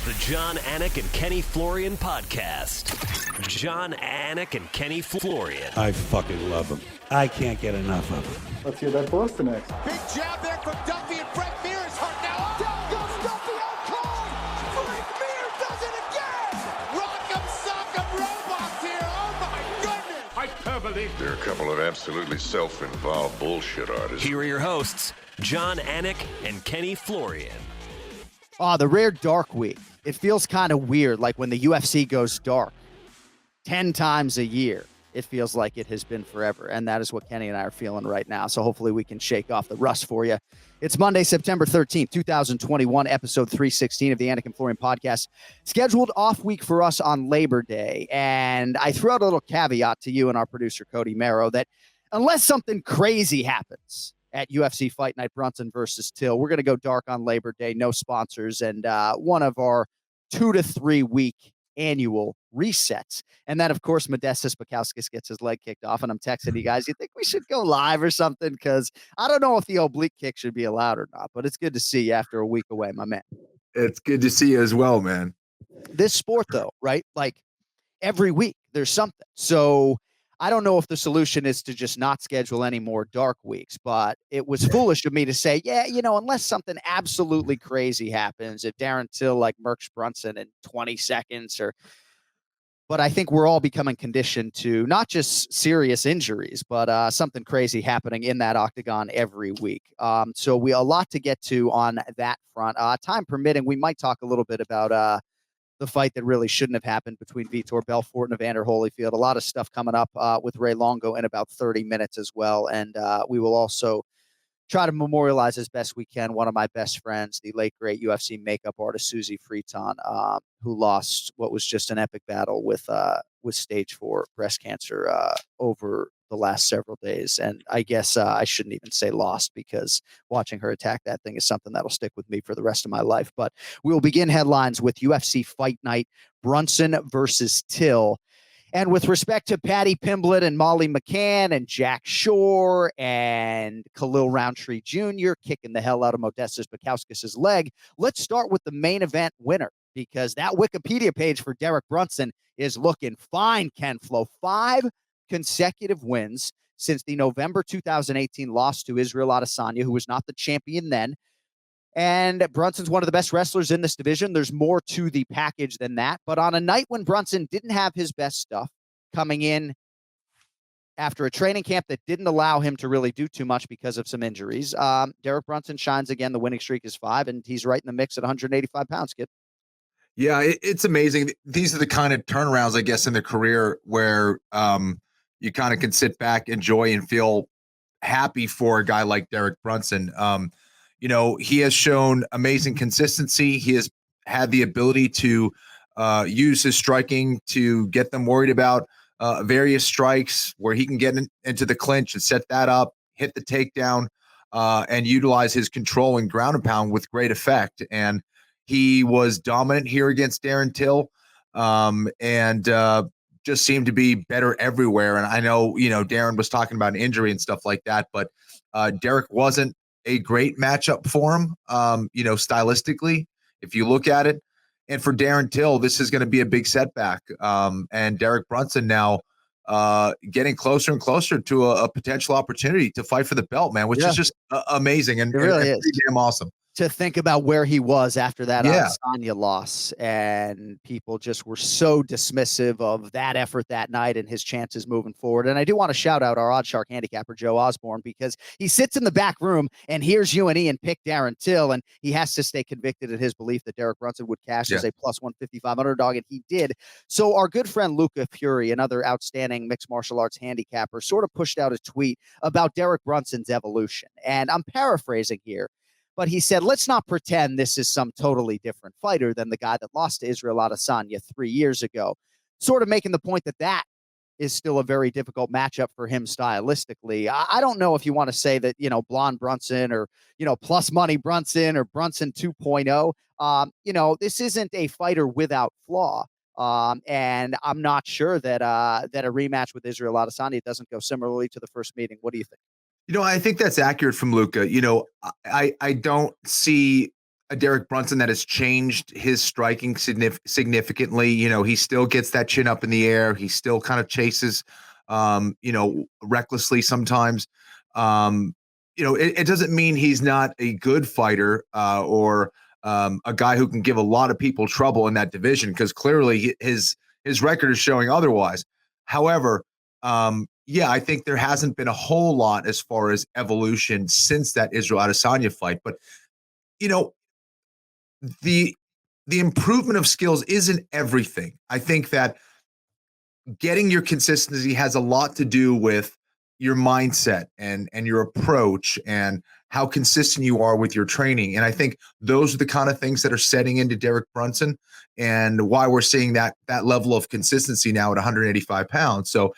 The John Anik and Kenny Florian podcast. John Anik and Kenny Florian. I fucking love them. I can't get enough of them. Let's hear that Boston next. Big jab there from Duffy, and Frank Mir is hurt now. Down goes Duffy, out cold. Frank Mir does it again. Rock'em sock'em robots here. Oh my goodness. Hyperbole. There are a couple of absolutely self-involved bullshit artists. Here are your hosts, John Anik and Kenny Florian. The rare dark week. It feels kind of weird, like when the UFC goes dark 10 times a year. It feels like it has been forever, and that is what Kenny and I are feeling right now. So hopefully we can shake off the rust for you. It's Monday, September 13th, 2021, episode 316 of the Anik and Florian podcast. Scheduled off week for us on Labor Day, and I threw out a little caveat to you and our producer, Cody Merrow, that unless something crazy happens at UFC Fight Night Brunson versus Till, we're going to go dark on Labor Day, no sponsors, and one of our 2 to 3 week annual resets. And then, of course, Modestas Bukowskis gets his leg kicked off, and I'm texting you guys, you think we should go live or something? Because I don't know if the oblique kick should be allowed or not, but it's good to see you after a week away, my man. It's good to see you as well, man. This sport, though, right? Like every week there's something. So I don't know if the solution is to just not schedule any more dark weeks, but it was foolish of me to say, yeah, unless something absolutely crazy happens, if Darren Till like murks Brunson in 20 seconds but I think we're all becoming conditioned to not just serious injuries, but something crazy happening in that octagon every week. So a lot to get to on that front. Time permitting, we might talk a little bit about the fight that really shouldn't have happened between Vitor Belfort and Evander Holyfield. A lot of stuff coming up with Ray Longo in about 30 minutes as well. And we will also try to memorialize as best we can one of my best friends, the late, great UFC makeup artist, Suzy Friton, who lost what was just an epic battle with stage 4 breast cancer over the last several days. And I guess I shouldn't even say lost, because watching her attack that thing is something that'll stick with me for the rest of my life. But we will begin headlines with UFC Fight Night Brunson versus Till. And with respect to Patty Pimlet and Molly McCann and Jack Shore and Khalil Roundtree Jr. kicking the hell out of Modestas Bukowskis' leg, let's start with the main event winner, because that Wikipedia page for Derek Brunson is looking fine, Ken Flo. 5 consecutive wins since the November 2018 loss to Israel Adesanya, who was not the champion then. And Brunson's one of the best wrestlers in this division. There's more to the package than that. But on a night when Brunson didn't have his best stuff, coming in after a training camp that didn't allow him to really do too much because of some injuries, Derek Brunson shines again. The winning streak is 5, and he's right in the mix at 185 pounds, kid. Yeah, it's amazing. These are the kind of turnarounds, I guess, in their career where you kind of can sit back, enjoy, and feel happy for a guy like Derek Brunson. He has shown amazing consistency. He has had the ability to use his striking to get them worried about various strikes where he can get into the clinch and set that up, hit the takedown, and utilize his control and ground and pound with great effect. And he was dominant here against Darren Till, and just seemed to be better everywhere. And I know, Darren was talking about an injury and stuff like that, but Derek wasn't a great matchup for him, stylistically, if you look at it. And for Darren Till, this is going to be a big setback. And Derek Brunson now getting closer and closer to a potential opportunity to fight for the belt, man, which is just amazing and, really and pretty damn awesome. To think about where he was after that Adesanya loss, and people just were so dismissive of that effort that night and his chances moving forward. And I do want to shout out our Odd Shark handicapper, Joe Osborne, because he sits in the back room and hears you and Ian pick Darren Till, and he has to stay convicted in his belief that Derek Brunson would cash as a plus 155 underdog, and he did. So our good friend Luca Fury, another outstanding mixed martial arts handicapper, sort of pushed out a tweet about Derek Brunson's evolution. And I'm paraphrasing here, but he said, let's not pretend this is some totally different fighter than the guy that lost to Israel Adesanya 3 years ago. Sort of making the point that is still a very difficult matchup for him stylistically. I don't know if you want to say that, Blonde Brunson or, plus money Brunson or Brunson 2.0. This isn't a fighter without flaw. And I'm not sure that a rematch with Israel Adesanya doesn't go similarly to the first meeting. What do you think? I think that's accurate from Luca. I don't see a Derek Brunson that has changed his striking significantly. You know, he still gets that chin up in the air. He still kind of chases, recklessly sometimes. It doesn't mean he's not a good fighter or a guy who can give a lot of people trouble in that division, because clearly his record is showing otherwise. However, I think there hasn't been a whole lot as far as evolution since that Israel Adesanya fight. But, the improvement of skills isn't everything. I think that getting your consistency has a lot to do with your mindset and your approach and how consistent you are with your training. And I think those are the kind of things that are setting into Derek Brunson, and why we're seeing that level of consistency now at 185 pounds. So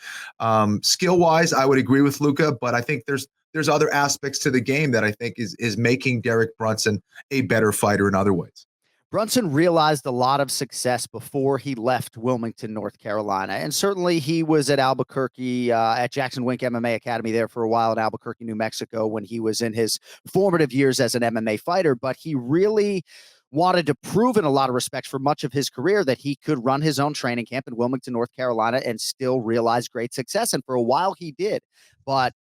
skill wise, I would agree with Luca, but I think there's other aspects to the game that I think is making Derek Brunson a better fighter in other ways. Brunson realized a lot of success before he left Wilmington, North Carolina. And certainly he was at Albuquerque, at Jackson Wink MMA Academy there for a while in Albuquerque, New Mexico, when he was in his formative years as an MMA fighter. But he really wanted to prove in a lot of respects for much of his career that he could run his own training camp in Wilmington, North Carolina, and still realize great success. And for a while he did. But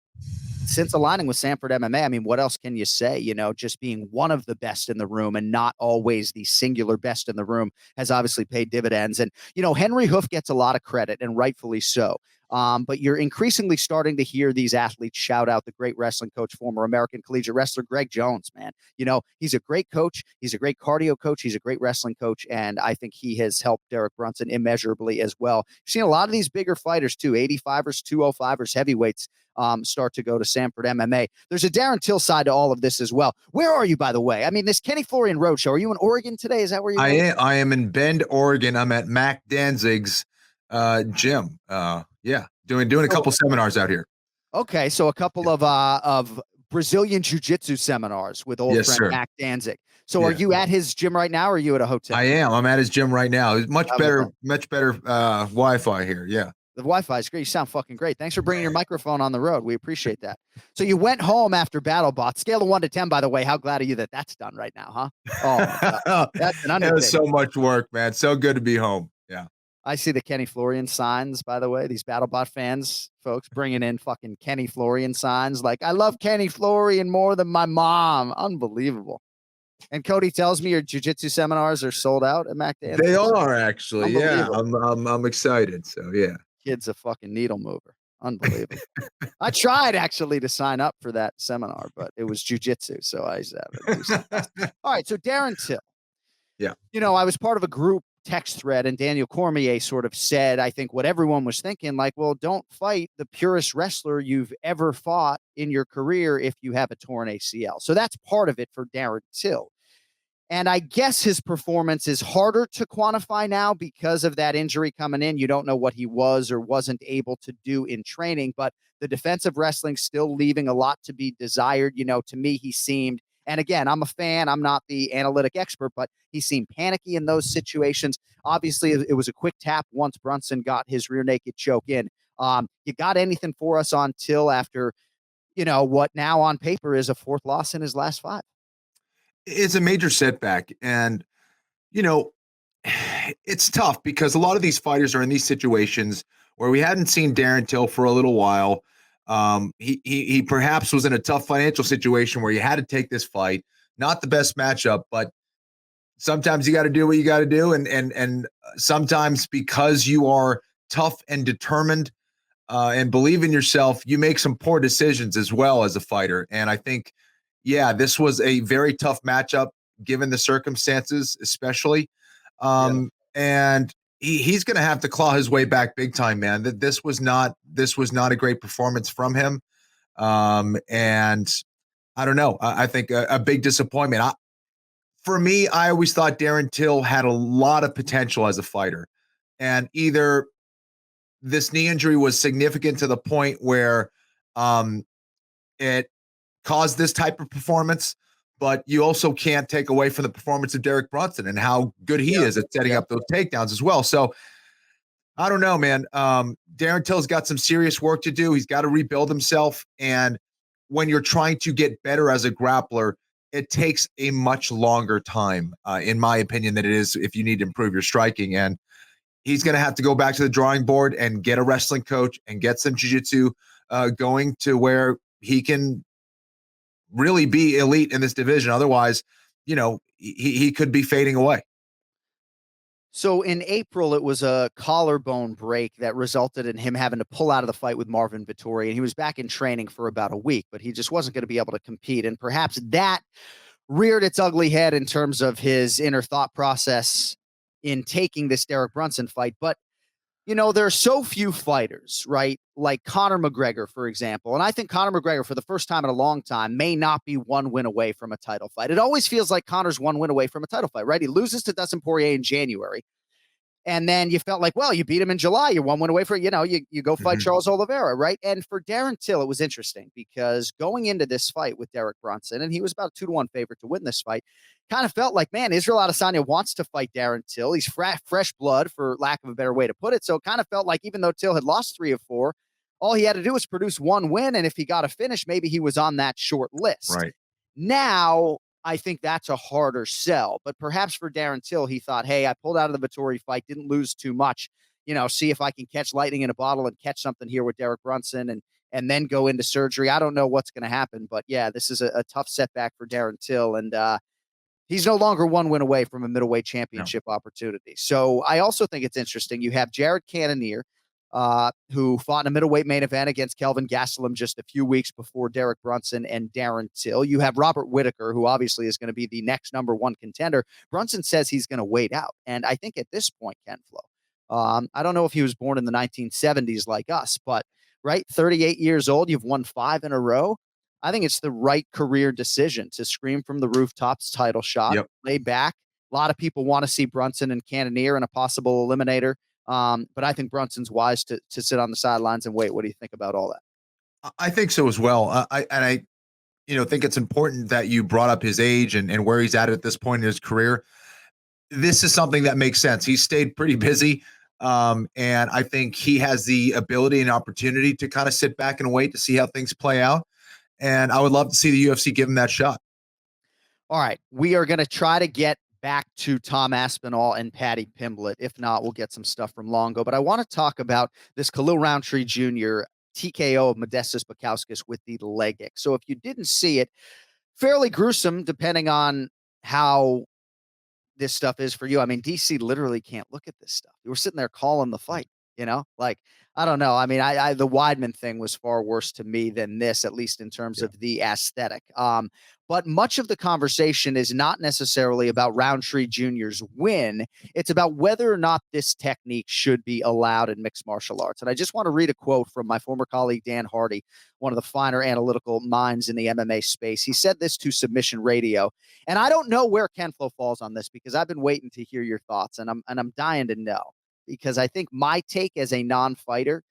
since aligning with Sanford MMA, I mean, what else can you say? Just being one of the best in the room and not always the singular best in the room has obviously paid dividends. And, Henry Hoof gets a lot of credit, and rightfully so. But you're increasingly starting to hear these athletes shout out the great wrestling coach, former American collegiate wrestler Greg Jones, man. He's a great coach. He's a great cardio coach. He's a great wrestling coach. And I think he has helped Derek Brunson immeasurably as well. You've seen a lot of these bigger fighters too, 85ers, 205ers, heavyweights, start to go to Sanford MMA. There's a Darren Till side to all of this as well. Where are you, by the way? I mean, this Kenny Florian Roadshow, are you in Oregon today? Is that where you are? I am in Bend, Oregon. I'm at Mac Danzig's gym. Doing a couple seminars out here. Okay, so a couple of Brazilian jiu-jitsu seminars with old friend Mac Danzig. So are you at his gym right now, or are you at a hotel? I am. I'm at his gym right now. It's much better Wi-Fi here. Yeah. The Wi-Fi is great. You sound fucking great. Thanks for bringing your microphone on the road. We appreciate that. So you went home after BattleBot. Scale of 1 to 10, by the way. How glad are you that that's done right now, huh? Oh, my God. That's an undertaking. It was so much work, man. So good to be home. Yeah. I see the Kenny Florian signs, by the way. These BattleBot fans, folks, bringing in fucking Kenny Florian signs. Like, I love Kenny Florian more than my mom. Unbelievable. And Cody tells me your jiu-jitsu seminars are sold out at Mac Danzig. They are, actually. Yeah. I'm excited. So, yeah. Kid's a fucking needle mover. Unbelievable. I tried actually to sign up for that seminar, but it was jiu-jitsu, so I all right, so Darren Till. Yeah. I was part of a group text thread, and Daniel Cormier sort of said, I think what everyone was thinking, like, well, don't fight the purest wrestler you've ever fought in your career if you have a torn ACL. So that's part of it for Darren Till. And I guess his performance is harder to quantify now because of that injury coming in. You don't know what he was or wasn't able to do in training, but the defensive wrestling still leaving a lot to be desired. To me, he seemed, and again, I'm a fan, I'm not the analytic expert, but he seemed panicky in those situations. Obviously, it was a quick tap once Brunson got his rear naked choke in. You got anything for us on Till after, what now on paper is a fourth loss in his last 5? It's a major setback. And, it's tough because a lot of these fighters are in these situations where we hadn't seen Darren Till for a little while. He perhaps was in a tough financial situation where you had to take this fight. Not the best matchup, but sometimes you got to do what you got to do. And sometimes because you are tough and determined and believe in yourself, you make some poor decisions as well as a fighter. And I think, this was a very tough matchup given the circumstances, especially. And he's going to have to claw his way back big time, man. That this was not a great performance from him. And I don't know. I think a big disappointment. For me, I always thought Darren Till had a lot of potential as a fighter, and either this knee injury was significant to the point where it caused this type of performance, but you also can't take away from the performance of Derek Brunson and how good he is at setting up those takedowns as well. So I don't know, man. Darren Till's got some serious work to do. He's got to rebuild himself. And when you're trying to get better as a grappler, it takes a much longer time, in my opinion, than it is if you need to improve your striking. And he's going to have to go back to the drawing board and get a wrestling coach and get some jiu-jitsu going to where he can really be elite in this division. Otherwise, he could be fading away. So in April, it was a collarbone break that resulted in him having to pull out of the fight with Marvin Vettori, and he was back in training for about a week, but he just wasn't going to be able to compete. And perhaps that reared its ugly head in terms of his inner thought process in taking this Derek Brunson fight. But there are so few fighters, right? Like Conor McGregor, for example. And I think Conor McGregor, for the first time in a long time, may not be one win away from a title fight. It always feels like Conor's one win away from a title fight, right? He loses to Dustin Poirier in January. And then you felt like, well, you beat him in July. You're one win away from, you go fight Charles Oliveira, right? And for Darren Till, it was interesting because going into this fight with Derek Brunson, and he was about a 2-1 favorite to win this fight, kind of felt like, man, Israel Adesanya wants to fight Darren Till. He's fresh blood, for lack of a better way to put it. So it kind of felt like even though Till had lost 3 of 4, all he had to do was produce one win. And if he got a finish, maybe he was on that short list. Right. Now, I think that's a harder sell, but perhaps for Darren Till, he thought, hey, I pulled out of the Vettori fight, didn't lose too much, see if I can catch lightning in a bottle and catch something here with Derek Brunson and then go into surgery. I don't know what's going to happen, but yeah, this is a tough setback for Darren Till. And he's no longer one win away from a middleweight championship opportunity. So I also think it's interesting. You have Jared Cannonier, who fought in a middleweight main event against Kelvin Gastelum just a few weeks before Derek Brunson and Darren Till. You have Robert Whittaker, who obviously is going to be the next number 1 contender. Brunson says he's going to wait out. And I think at this point, Ken Flo, I don't know if he was born in the 1970s like us, but right, 38 years old, you've won 5 in a row. I think it's the right career decision to scream from the rooftops, title shot, lay back. A lot of people want to see Brunson and Cannonier in a possible eliminator. But I think Brunson's wise to sit on the sidelines and wait. What do you think about all that? I think so as well. I think it's important that you brought up his age and where he's at this point in his career. This is something that makes sense. He stayed pretty busy. And I think he has the ability and opportunity to kind of sit back and wait to see how things play out. And I would love to see the UFC give him that shot. All right. We are going to try to get back to Tom Aspinall and Paddy Pimlet. If not, we'll get some stuff from Longo. But I want to talk about this Khalil Roundtree Jr. TKO of Modestas Bukauskas with the leg kick. So if you didn't see it, fairly gruesome depending on how this stuff is for you. I mean, DC literally can't look at this stuff. You were sitting there calling the fight, like, I don't know. I mean, the Weidman thing was far worse to me than this, at least in terms of the aesthetic. But much of the conversation is not necessarily about Roundtree Jr.'s win. It's about whether or not this technique should be allowed in mixed martial arts. And I just want to read a quote from my former colleague, Dan Hardy, one of the finer analytical minds in the MMA space. He said this to Submission Radio. And I don't know where Ken Flo falls on this because I've been waiting to hear your thoughts, and I'm dying to know. Because I think my take as a non-fighter,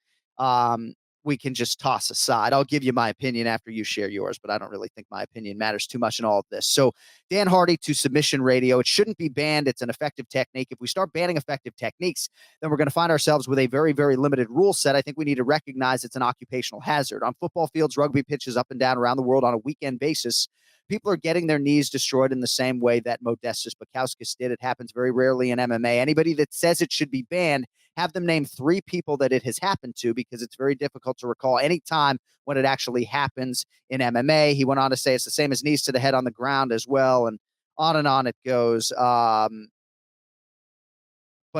we can just toss aside. I'll give you my opinion after you share yours, but I don't really think my opinion matters too much in all of this. So Dan Hardy to Submission Radio. It shouldn't be banned. It's an effective technique. If we start banning effective techniques, then we're going to find ourselves with a very, very limited rule set. I think we need to recognize it's an occupational hazard. On football fields, rugby pitches up and down around the world on a weekend basis, people are getting their knees destroyed in the same way that Modestas Bukauskas did. It happens very rarely in MMA. Anybody that says it should be banned, have them name 3 people that it has happened to, because it's very difficult to recall any time when it actually happens in MMA. He went on to say it's the same as knees to the head on the ground as well, and on it goes. But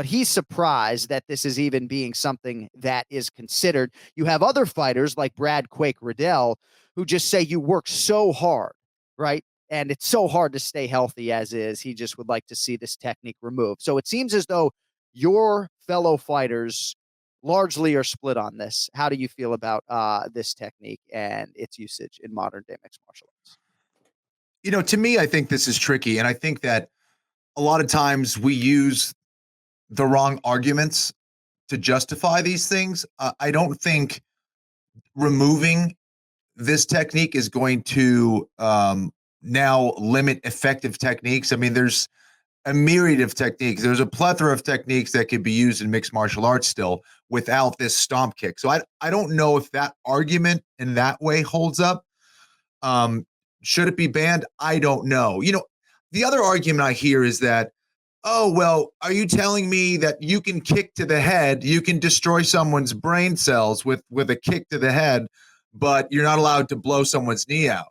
he's surprised that this is even being something that is considered. You have other fighters like Brad Quake Riddell who just say you work so hard, right? And it's so hard to stay healthy as is. He just would like to see this technique removed. So it seems as though your fellow fighters largely are split on this. How do you feel about this technique and its usage in modern day mixed martial arts? To me, I think this is tricky. And I think that a lot of times we use the wrong arguments to justify these things. I don't think removing this technique is going to now limit effective techniques. I mean, there's a myriad of techniques. There's a plethora of techniques that could be used in mixed martial arts still without this stomp kick. So I don't know if that argument in that way holds up. Should it be banned? I don't know. The other argument I hear is that, oh, well, are you telling me that you can kick to the head, you can destroy someone's brain cells with a kick to the head, but you're not allowed to blow someone's knee out?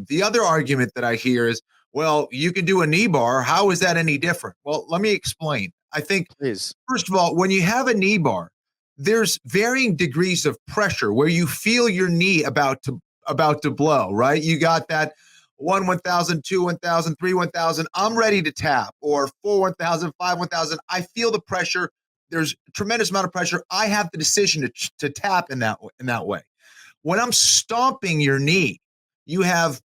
The other argument that I hear is, well, you can do a knee bar. How is that any different? Well, let me explain. I think, Please. first of all, when you have a knee bar, there's varying degrees of pressure where you feel your knee about to blow, right? You got that 1,000, 2, 1,000, 3, 1,000. I'm ready to tap, or 4, 1,000, 5, 1,000. I feel the pressure. There's a tremendous amount of pressure. I have the decision to tap in that way. When I'm stomping your knee, you have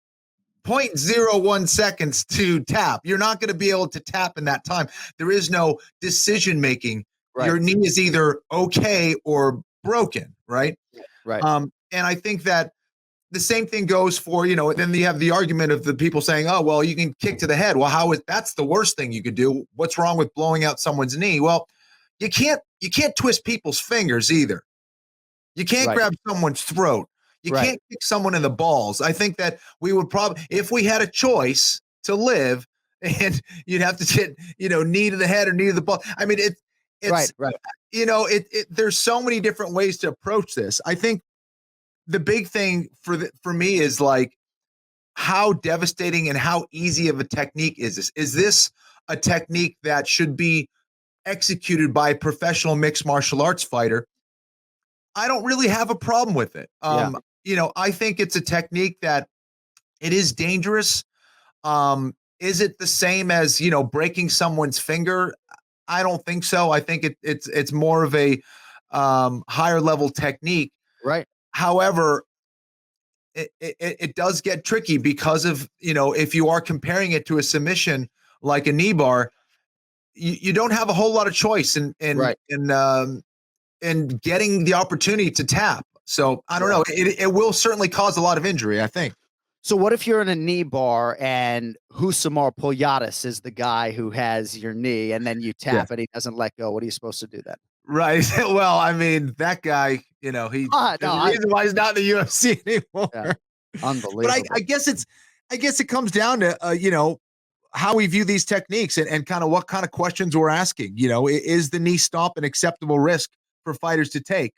0.01 seconds to tap. You're not going to be able to tap in that time. There is no decision making. Right. Your knee is either okay or broken, right? Right. And I think that the same thing goes for, then you have the argument of the people saying, oh, well, you can kick to the head. Well, that's the worst thing you could do. What's wrong with blowing out someone's knee? Well, you can't twist people's fingers either. You can't grab someone's throat. You can't kick someone in the balls. I think that we would probably, if we had a choice to live, and you'd have to get, knee to the head or knee to the ball. I mean, it's right. There's so many different ways to approach this. I think the big thing for me is like, how devastating and how easy of a technique is this? Is this a technique that should be executed by a professional mixed martial arts fighter? I don't really have a problem with it. I think it's a technique that it is dangerous. Is it the same as, breaking someone's finger? I don't think so. I think it's more of a higher level technique. Right. However, it does get tricky because of, if you are comparing it to a submission like a knee bar, you don't have a whole lot of choice in getting the opportunity to tap. So I don't know. It will certainly cause a lot of injury, I think. So what if you're in a knee bar and Husamar Poliatis is the guy who has your knee, and then you tap and he doesn't let go? What are you supposed to do then? Right. Well, I mean, that guy, the reason why he's not in the UFC anymore. Yeah. Unbelievable. But I guess it comes down to, how we view these techniques and kind of what kind of questions we're asking. Is the knee stomp an acceptable risk for fighters to take?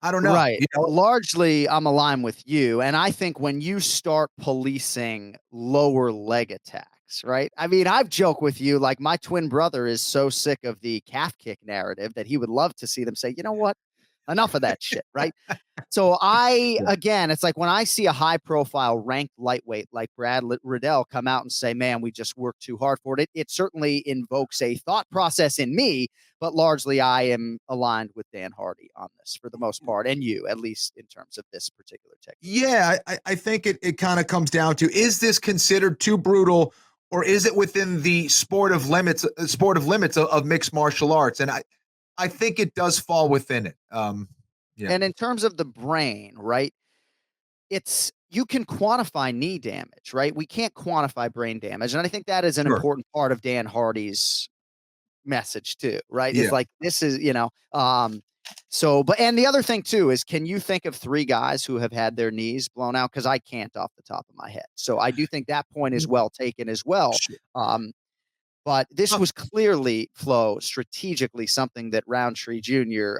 I don't know. Right. Largely, I'm aligned with you. And I think when you start policing lower leg attacks, right? I mean, I've joked with you, like my twin brother is so sick of the calf kick narrative that he would love to see them say, you know what? Enough of that shit, right? So again, it's like when I see a high profile ranked lightweight like Brad Riddell come out and say, man, we just worked too hard for it. It certainly invokes a thought process in me, but largely I am aligned with Dan Hardy on this for the most part, and you, at least in terms of this particular technique. Yeah, I think it kind of comes down to, is this considered too brutal, or is it within the sport of limits of mixed martial arts? And I think it does fall within it. And in terms of the brain, right? You can quantify knee damage, right? We can't quantify brain damage. And I think that is an important part of Dan Hardy's message too, right? Yeah. It's like, this is, and the other thing too is, can you think of 3 guys who have had their knees blown out? Because I can't off the top of my head. So I do think that point is well taken as well. Sure. But this was clearly, Flo, strategically something that Roundtree Jr.,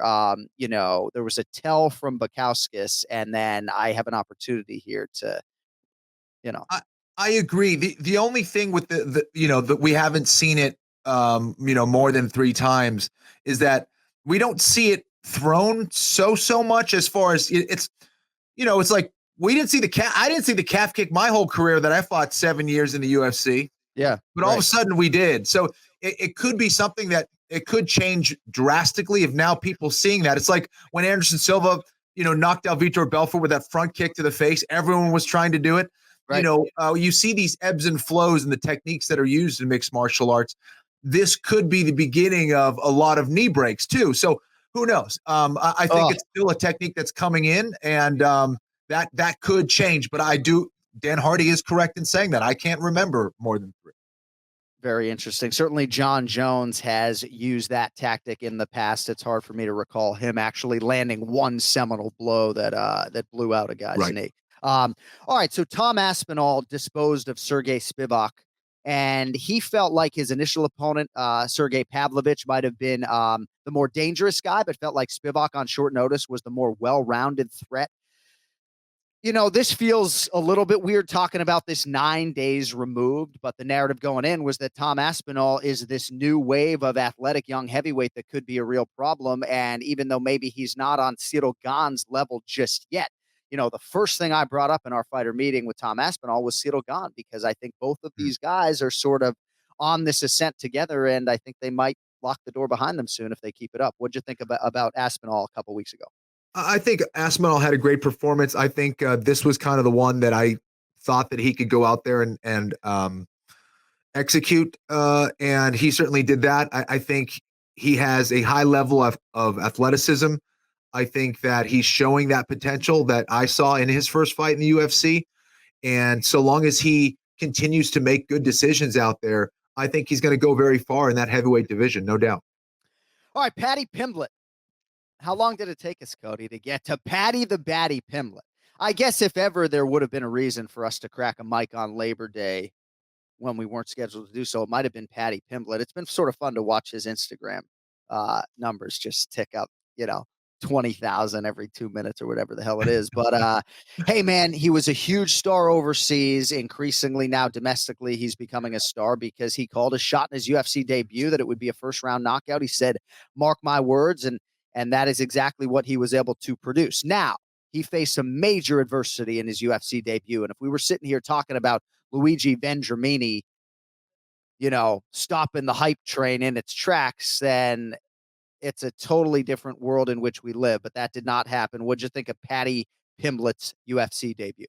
there was a tell from Bukowskis, and then I have an opportunity here to, I agree. The only thing with that we haven't seen it, more than 3 times, is that we don't see it thrown so much, as far as it's like, we didn't see I didn't see the calf kick my whole career that I fought 7 years in the UFC. Yeah. But all of a sudden we did. So it could be something that it could change drastically if now people seeing that. It's like when Anderson Silva, knocked out Vitor Belfort with that front kick to the face. Everyone was trying to do it. Right. You see these ebbs and flows in the techniques that are used in mixed martial arts. This could be the beginning of a lot of knee breaks too. So who knows? I think it's still a technique that's coming in, and that could change. But Dan Hardy is correct in saying that. I can't remember more than 3. Very interesting. Certainly John Jones has used that tactic in the past. It's hard for me to recall him actually landing one seminal blow that blew out a guy's knee. All right, so Tom Aspinall disposed of Sergey Spivak, and he felt like his initial opponent, Sergey Pavlovich, might have been the more dangerous guy, but felt like Spivak on short notice was the more well-rounded threat. This feels a little bit weird talking about this 9 days removed, but the narrative going in was that Tom Aspinall is this new wave of athletic young heavyweight that could be a real problem. And even though maybe he's not on Cyril Gane's level just yet, the first thing I brought up in our fighter meeting with Tom Aspinall was Cyril Gane, because I think both of these guys are sort of on this ascent together, and I think they might lock the door behind them soon if they keep it up. What'd you think about Aspinall a couple weeks ago? I think Aspinall had a great performance. I think this was kind of the one that I thought that he could go out there and execute, and he certainly did that. I think he has a high level of athleticism. I think that he's showing that potential that I saw in his first fight in the UFC. And so long as he continues to make good decisions out there, I think he's going to go very far in that heavyweight division, no doubt. All right, Paddy Pimlet. How long did it take us, Cody, to get to Paddy the Batty Pimlet? I guess if ever there would have been a reason for us to crack a mic on Labor Day when we weren't scheduled to do so, it might have been Paddy Pimlet. It's been sort of fun to watch his Instagram numbers just tick up, 20,000 every 2 minutes or whatever the hell it is. But hey, man, he was a huge star overseas. Increasingly now domestically, he's becoming a star because he called a shot in his UFC debut that it would be a first-round knockout. He said, "Mark my words," and that is exactly what he was able to produce. Now, he faced some major adversity in his UFC debut. And if we were sitting here talking about Luigi Vendramini, stopping the hype train in its tracks, then it's a totally different world in which we live. But that did not happen. What'd you think of Paddy Pimblett's UFC debut?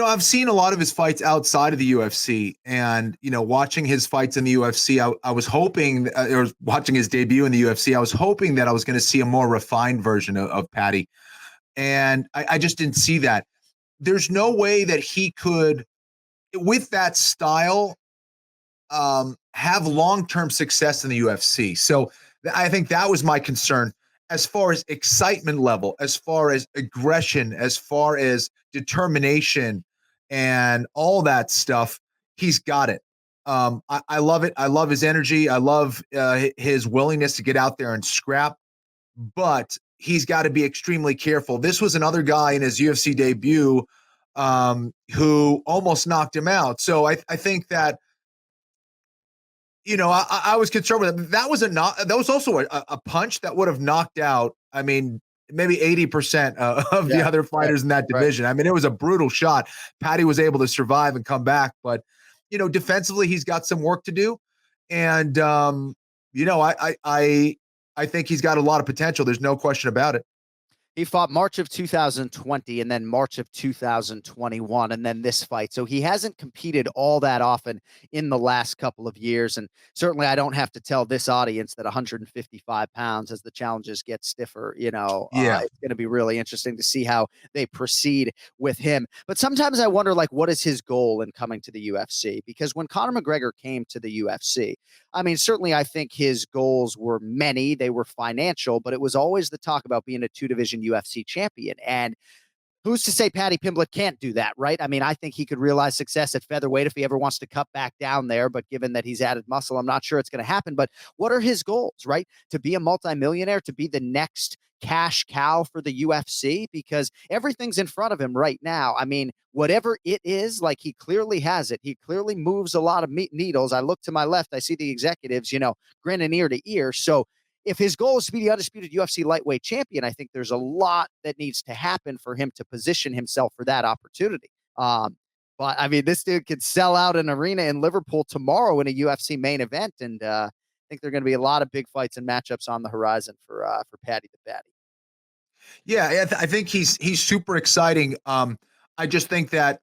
I've seen a lot of his fights outside of the UFC, and, watching his fights in the UFC, I was hoping, or watching his debut in the UFC, I was hoping that I was going to see a more refined version of Paddy. And I just didn't see that. There's no way that he could, with that style, have long-term success in the UFC. So I think that was my concern. As far as excitement level, as far as aggression, as far as determination and all that stuff, he's got it. I love it. I love his energy. I love his willingness to get out there and scrap, but he's got to be extremely careful. This was another guy in his UFC debut who almost knocked him out. So I think that, I was concerned with it. That was also a punch that would have knocked out, I mean, maybe 80% of the other fighters in that division. Right. I mean, it was a brutal shot. Paddy was able to survive and come back, but, defensively, he's got some work to do. And, I think he's got a lot of potential. There's no question about it. He fought March of 2020 and then March of 2021 and then this fight. So he hasn't competed all that often in the last couple of years. And certainly I don't have to tell this audience that 155 pounds as the challenges get stiffer, it's going to be really interesting to see how they proceed with him. But sometimes I wonder, what is his goal in coming to the UFC? Because when Conor McGregor came to the UFC, I mean, certainly I think his goals were many. They were financial, but it was always the talk about being a two-division UFC champion. And who's to say Paddy Pimblett can't do that, right? I mean, I think he could realize success at featherweight if he ever wants to cut back down there. But given that he's added muscle, I'm not sure it's going to happen. But what are his goals, right? To be a multimillionaire, to be the next cash cow for the UFC, because everything's in front of him right now. I mean, whatever it is, he clearly has it. He clearly moves a lot of needles. I look to my left, I see the executives, grinning ear to ear. So if his goal is to be the undisputed UFC lightweight champion, I think there's a lot that needs to happen for him to position himself for that opportunity. But I mean, this dude could sell out an arena in Liverpool tomorrow in a UFC main event. And I think there are going to be a lot of big fights and matchups on the horizon for Paddy the Batty. Yeah, I think he's super exciting. I just think that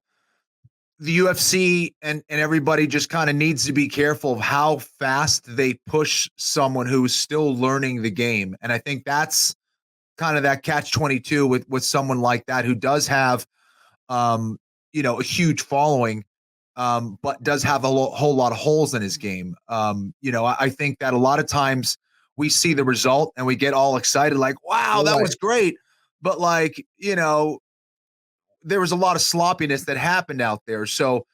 the UFC and everybody just kind of needs to be careful of how fast they push someone who's still learning the game. And I think that's kind of that catch-22 with someone like that who does have, a huge following, but does have a whole lot of holes in his game. I think that a lot of times we see the result and we get all excited, wow, that was great. But there was a lot of sloppiness that happened out there. So,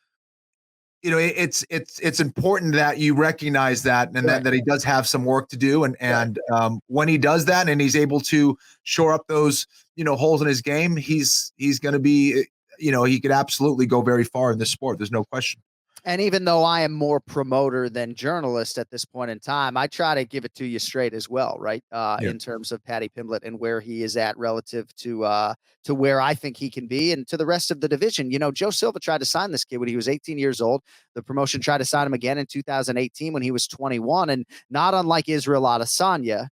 it's important that you recognize that, and that he does have some work to do. And when he does that and he's able to shore up those, holes in his game, he's going to be, he could absolutely go very far in this sport. There's no question. And even though I am more promoter than journalist at this point in time, I try to give it to you straight as well, right? In terms of Paddy Pimlet and where he is at relative to where I think he can be and to the rest of the division. Joe Silva tried to sign this kid when he was 18 years old. The promotion tried to sign him again in 2018 when he was 21. And not unlike Israel Adesanya,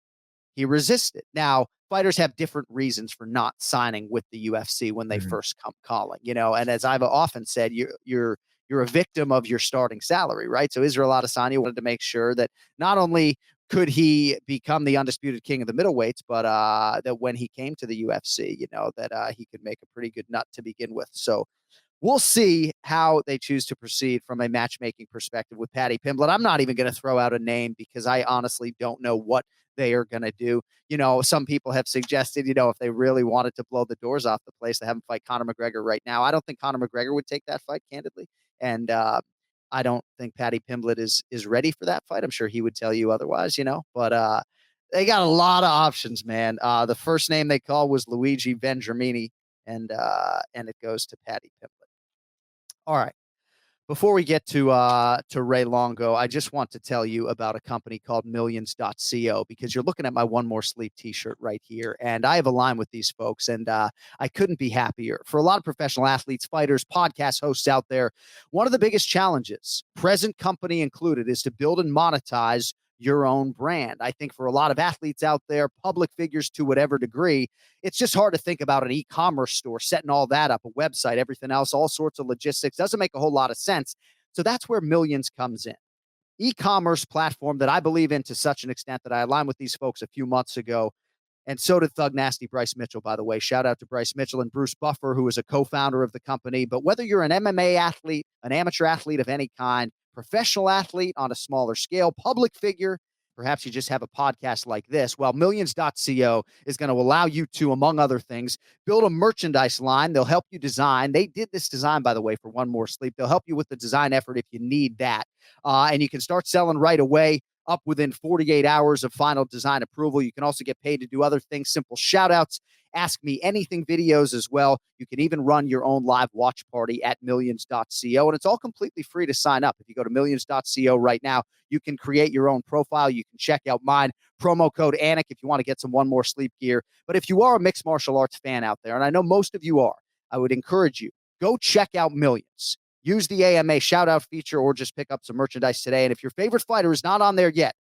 he resisted. Now, fighters have different reasons for not signing with the UFC when they first come calling, and as I've often said, you're a victim of your starting salary, right? So Israel Adesanya wanted to make sure that not only could he become the undisputed king of the middleweights, but that when he came to the UFC, that he could make a pretty good nut to begin with. So we'll see how they choose to proceed from a matchmaking perspective with Paddy Pimblett. I'm not even going to throw out a name because I honestly don't know what they are going to do. Some people have suggested, if they really wanted to blow the doors off the place, to have him fight Conor McGregor right now. I don't think Conor McGregor would take that fight, candidly. And I don't think Paddy Pimblett is ready for that fight. I'm sure he would tell you otherwise, but they got a lot of options, man. The first name they called was Luigi Vendramini, and it goes to Paddy Pimblett. All right. Before we get to Ray Longo, I just want to tell you about a company called Millions.co, because you're looking at my One More Sleep t-shirt right here. And I have a line with these folks, and I couldn't be happier. For a lot of professional athletes, fighters, podcast hosts out there, one of the biggest challenges, present company included, is to build and monetize your own brand. I think for a lot of athletes out there, public figures to whatever degree, it's just hard to think about an e-commerce store, setting all that up, a website, everything else, all sorts of logistics. Doesn't make a whole lot of sense. So that's where Millions comes in. E-commerce platform that I believe in to such an extent that I aligned with these folks a few months ago. And so did Thug Nasty Bryce Mitchell, by the way. Shout out to Bryce Mitchell and Bruce Buffer, who is a co-founder of the company. But whether you're an MMA athlete, an amateur athlete of any kind, professional athlete on a smaller scale, public figure, perhaps you just have a podcast like this, well, Millions.co is going to allow you to, among other things, build a merchandise line. They'll help you design. They did this design, by the way, for One More Sleep. They'll help you with the design effort if you need that. And you can start selling right away, up within 48 hours of final design approval. You can also get paid to do other things, simple shout outs, Ask Me Anything videos as well. You can even run your own live watch party at Millions.co, and it's all completely free to sign up. If you go to Millions.co right now, you can create your own profile. You can check out mine. Promo code Anik if you want to get some One More Sleep gear. But if you are a mixed martial arts fan out there, and I know most of you are, I would encourage you, go check out Millions. Use the AMA shout-out feature or just pick up some merchandise today. And if your favorite fighter is not on there yet,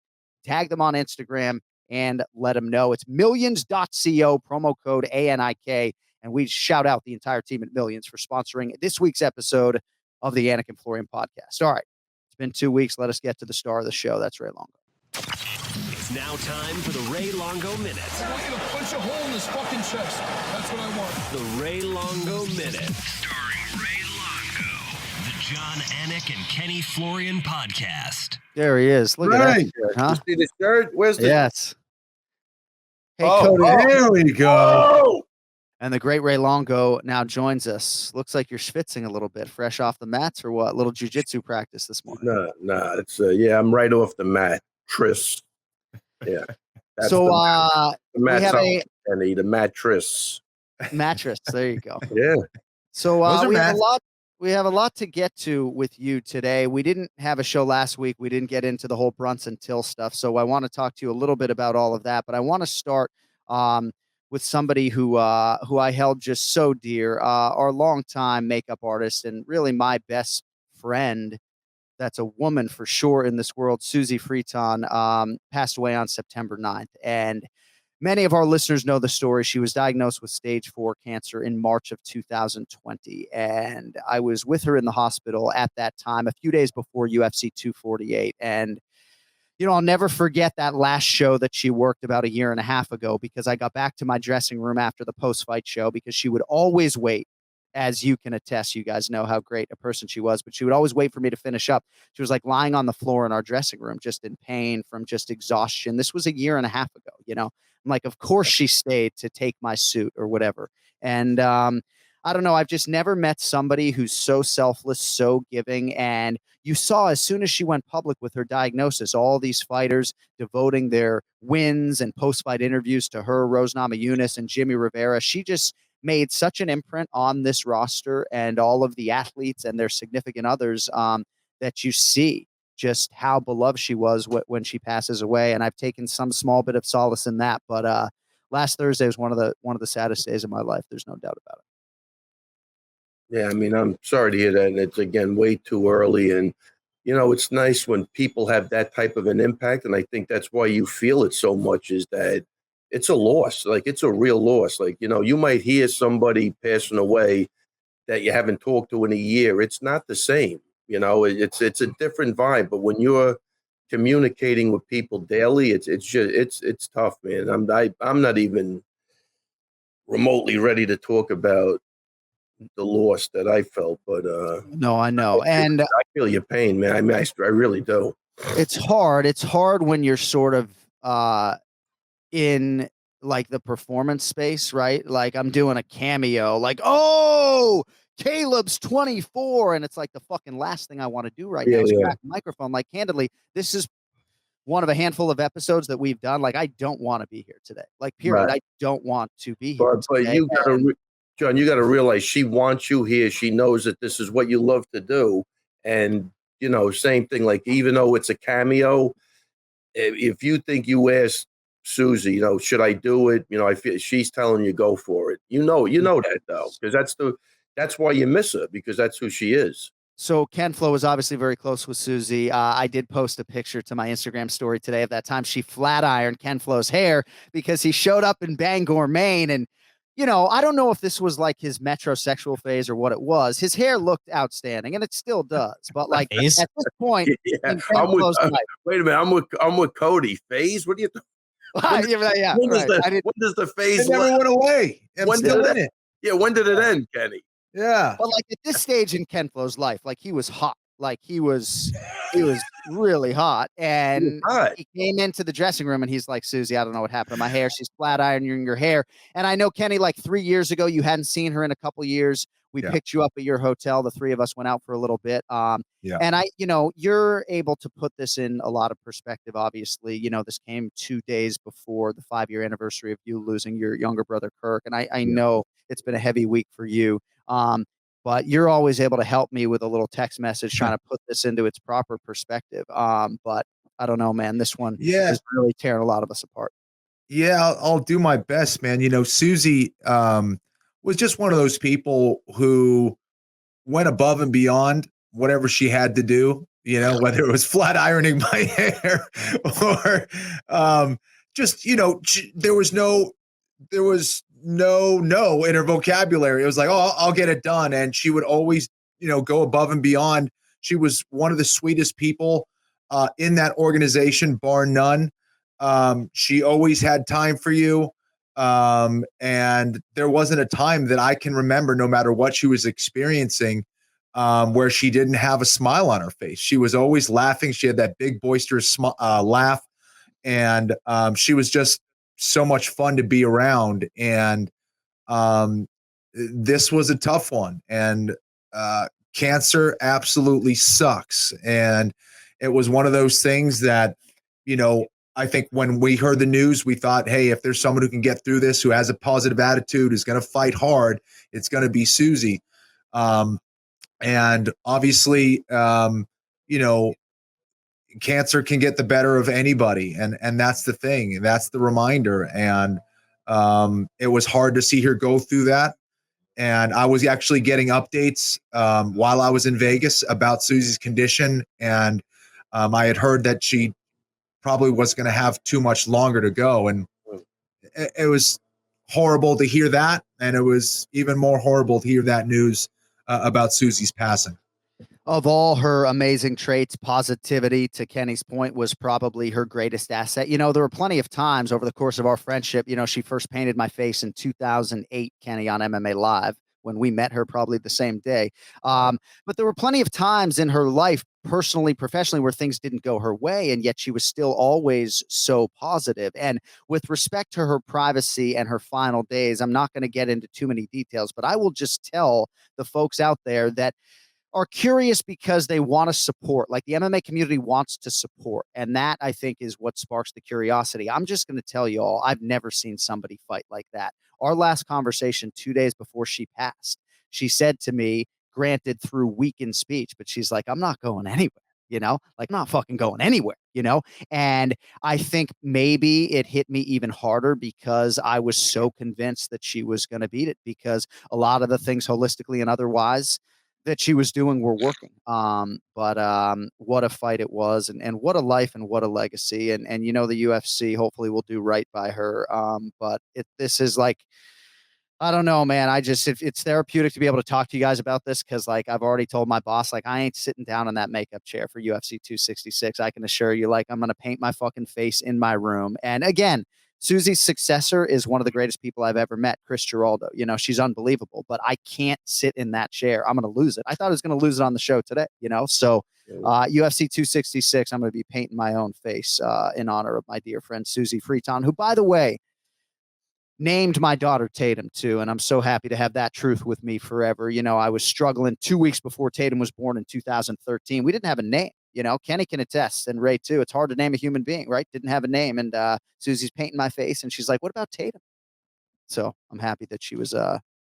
tag them on Instagram and let them know. It's Millions.co, promo code ANIK. And we shout out the entire team at Millions for sponsoring this week's episode of the Anik and Florian podcast. All right. It's been 2 weeks. Let us get to the star of the show. That's Ray Longo. It's now time for the Ray Longo Minute. I want you to punch a hole in this fucking chest. That's what I want. The Ray Longo Minute. Starring Ray Longo. The John Anik and Kenny Florian podcast. There he is. Look at that shirt, huh? You see the shirt? Where's the... Yes. Hey, Cody. There we go. Oh! And the great Ray Longo now joins us. Looks like you're schwitzing a little bit, fresh off the mats or what? Little jiu-jitsu practice this morning. Nah. It's I'm right off the mat. Tris. Yeah. That's So the we have a and the mattress. mattress. There you go. Yeah. So Those are we have mad- a lot. We have a lot to get to with you today. We didn't have a show last week. We didn't get into the whole Brunson Till stuff. So I want to talk to you a little bit about all of that. But I want to start with somebody who I held just so dear, our longtime makeup artist and really my best friend. That's a woman for sure in this world. Suzy Friton passed away on September 9th. And many of our listeners know the story. She was diagnosed with stage 4 cancer in March of 2020. And I was with her in the hospital at that time, a few days before UFC 248. And, I'll never forget that last show that she worked about a year and a half ago, because I got back to my dressing room after the post-fight show, because she would always wait. As you can attest, you guys know how great a person she was, but she would always wait for me to finish up. She was like lying on the floor in our dressing room, just in pain from just exhaustion. This was a year and a half ago, I'm like, of course she stayed to take my suit or whatever. And I I don't know. I've just never met somebody who's so selfless, so giving. And you saw as soon as she went public with her diagnosis, all these fighters devoting their wins and post-fight interviews to her, Rose Namajunas and Jimmy Rivera. She just made such an imprint on this roster and all of the athletes and their significant others that you see just how beloved she was when she passes away. And I've taken some small bit of solace in that. But last Thursday was one of the saddest days of my life. There's no doubt about it. Yeah, I mean, I'm sorry to hear that, and it's, again, way too early. And, you know, it's nice when people have that type of an impact, and I think that's why you feel it so much, is that it's a loss. Like, it's a real loss. Like, you know, you might hear somebody passing away that you haven't talked to in a year. It's not the same. You know, it's a different vibe. But when you're communicating with people daily, it's tough, man. I'm not even remotely ready to talk about the loss that I felt, but no, I know, and I feel your pain, man. I mean, I really do. It's hard. It's hard when you're sort of in like the performance space, right? Like I'm doing a cameo, like, oh, Caleb's 24, and it's like the fucking last thing I want to do right now is crack the microphone. Like, candidly, this is one of a handful of episodes that we've done. Like, I don't want to be here today. Like, period. Right. I don't want to be here. But you gotta, John, you got to realize she wants you here. She knows that this is what you love to do, and you know, same thing. Like, even though it's a cameo, if you think you ask Susie, you know, should I do it? You know, I feel she's telling you go for it. You know that though, because that's why you miss her, because that's who she is. So Ken Flo is obviously very close with Susie. I did post a picture to my Instagram story today of that time she flat ironed Ken Flo's hair because he showed up in Bangor, Maine. And, you know, I don't know if this was like his metrosexual phase or what it was. His hair looked outstanding, and it still does. But like at this point, wait a minute, I'm with Cody. Phase? What do you think? When does the phase? It never went away. When did it end? Yeah, when did it end, Kenny? Yeah. But like at this stage in Ken Flo's life, like he was hot. Like he was really hot. And he came into the dressing room and he's like, Susie, I don't know what happened to my hair. She's flat ironing your hair. And I know, Kenny, like 3 years ago, you hadn't seen her in a couple of years. We picked you up at your hotel. The three of us went out for a little bit. And you're able to put this in a lot of perspective. Obviously, you know, this came 2 days before the 5-year anniversary of you losing your younger brother, Kirk. And I know it's been a heavy week for you. But you're always able to help me with a little text message trying to put this into its proper perspective. But I don't know, man, this one is really tearing a lot of us apart. Yeah, I'll do my best, man. You know, Susie was just one of those people who went above and beyond whatever she had to do, you know, whether it was flat ironing my hair or just, you know, there was no in her vocabulary. It was like, oh, I'll get it done. And she would always, you know, go above and beyond. She was one of the sweetest people in that organization, bar none. She always had time for you. And there wasn't a time that I can remember, no matter what she was experiencing, where she didn't have a smile on her face. She was always laughing. She had that big boisterous laugh. And she was just so much fun to be around. And this was a tough one. And cancer absolutely sucks. And it was one of those things that, you know, I think when we heard the news, we thought, hey, if there's someone who can get through this, who has a positive attitude, who's going to fight hard, it's going to be Susie. And obviously, you know, cancer can get the better of anybody. And that's the thing. And that's the reminder. And it was hard to see her go through that. And I was actually getting updates while I was in Vegas about Susie's condition. And I had heard that she probably was going to have too much longer to go. And it was horrible to hear that. And it was even more horrible to hear that news about Susie's passing. Of all her amazing traits, positivity, to Kenny's point, was probably her greatest asset. You know, there were plenty of times over the course of our friendship, you know, she first painted my face in 2008, Kenny, on MMA Live, when we met her, probably the same day. But there were plenty of times in her life, personally, professionally, where things didn't go her way, and yet she was still always so positive. And with respect to her privacy and her final days, I'm not going to get into too many details, but I will just tell the folks out there that are curious because they want to support, like the MMA community wants to support. And that, I think, is what sparks the curiosity. I'm just going to tell you all, I've never seen somebody fight like that. Our last conversation 2 days before she passed, she said to me, granted through weakened speech, but she's like, I'm not going anywhere, like I'm not fucking going anywhere, And I think maybe it hit me even harder because I was so convinced that she was going to beat it, because a lot of the things holistically and otherwise that she was doing were working. But what a fight it was, and what a life and what a legacy. And the UFC hopefully will do right by her. But this is like, I don't know, man. It's therapeutic to be able to talk to you guys about this, because like I've already told my boss, like I ain't sitting down in that makeup chair for UFC 266. I can assure you, like I'm gonna paint my fucking face in my room. And again, Susie's successor is one of the greatest people I've ever met, Chris Giraldo. She's unbelievable, but I can't sit in that chair. I'm going to lose it. I thought I was going to lose it on the show today, So UFC 266, I'm going to be painting my own face in honor of my dear friend Suzy Friton, who, by the way, named my daughter Tatum too. And I'm so happy to have that truth with me forever. I was struggling 2 weeks before Tatum was born in 2013. We didn't have a name. Kenny can attest, and Ray too. It's hard to name a human being, right? Didn't have a name. And Susie's painting my face, and she's like, what about Tatum? So I'm happy that she was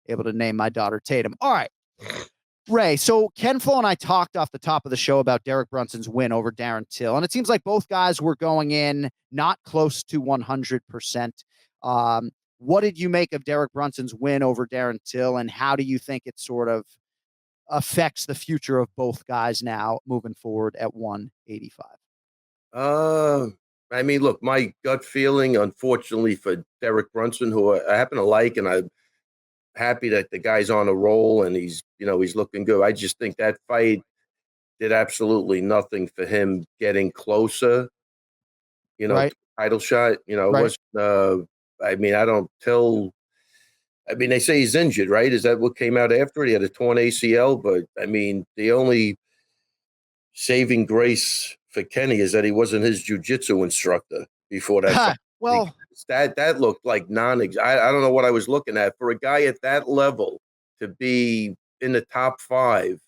able to name my daughter Tatum. All right, Ray. So Ken Flo and I talked off the top of the show about Derek Brunson's win over Darren Till. And it seems like both guys were going in not close to 100%. What did you make of Derek Brunson's win over Darren Till, and how do you think it sort of affects the future of both guys now moving forward at 185? I mean, look, my gut feeling, unfortunately for Derek Brunson, who I happen to like, and I'm happy that the guy's on a roll and he's looking good. I just think that fight did absolutely nothing for him getting closer, Right. title shot. It Right. wasn't, they say he's injured, right? Is that what came out after it? He had a torn ACL, but the only saving grace for Kenny is that he wasn't his jiu-jitsu instructor before that. Well, that looked like I don't know what I was looking at. For a guy at that level to be in the top 5,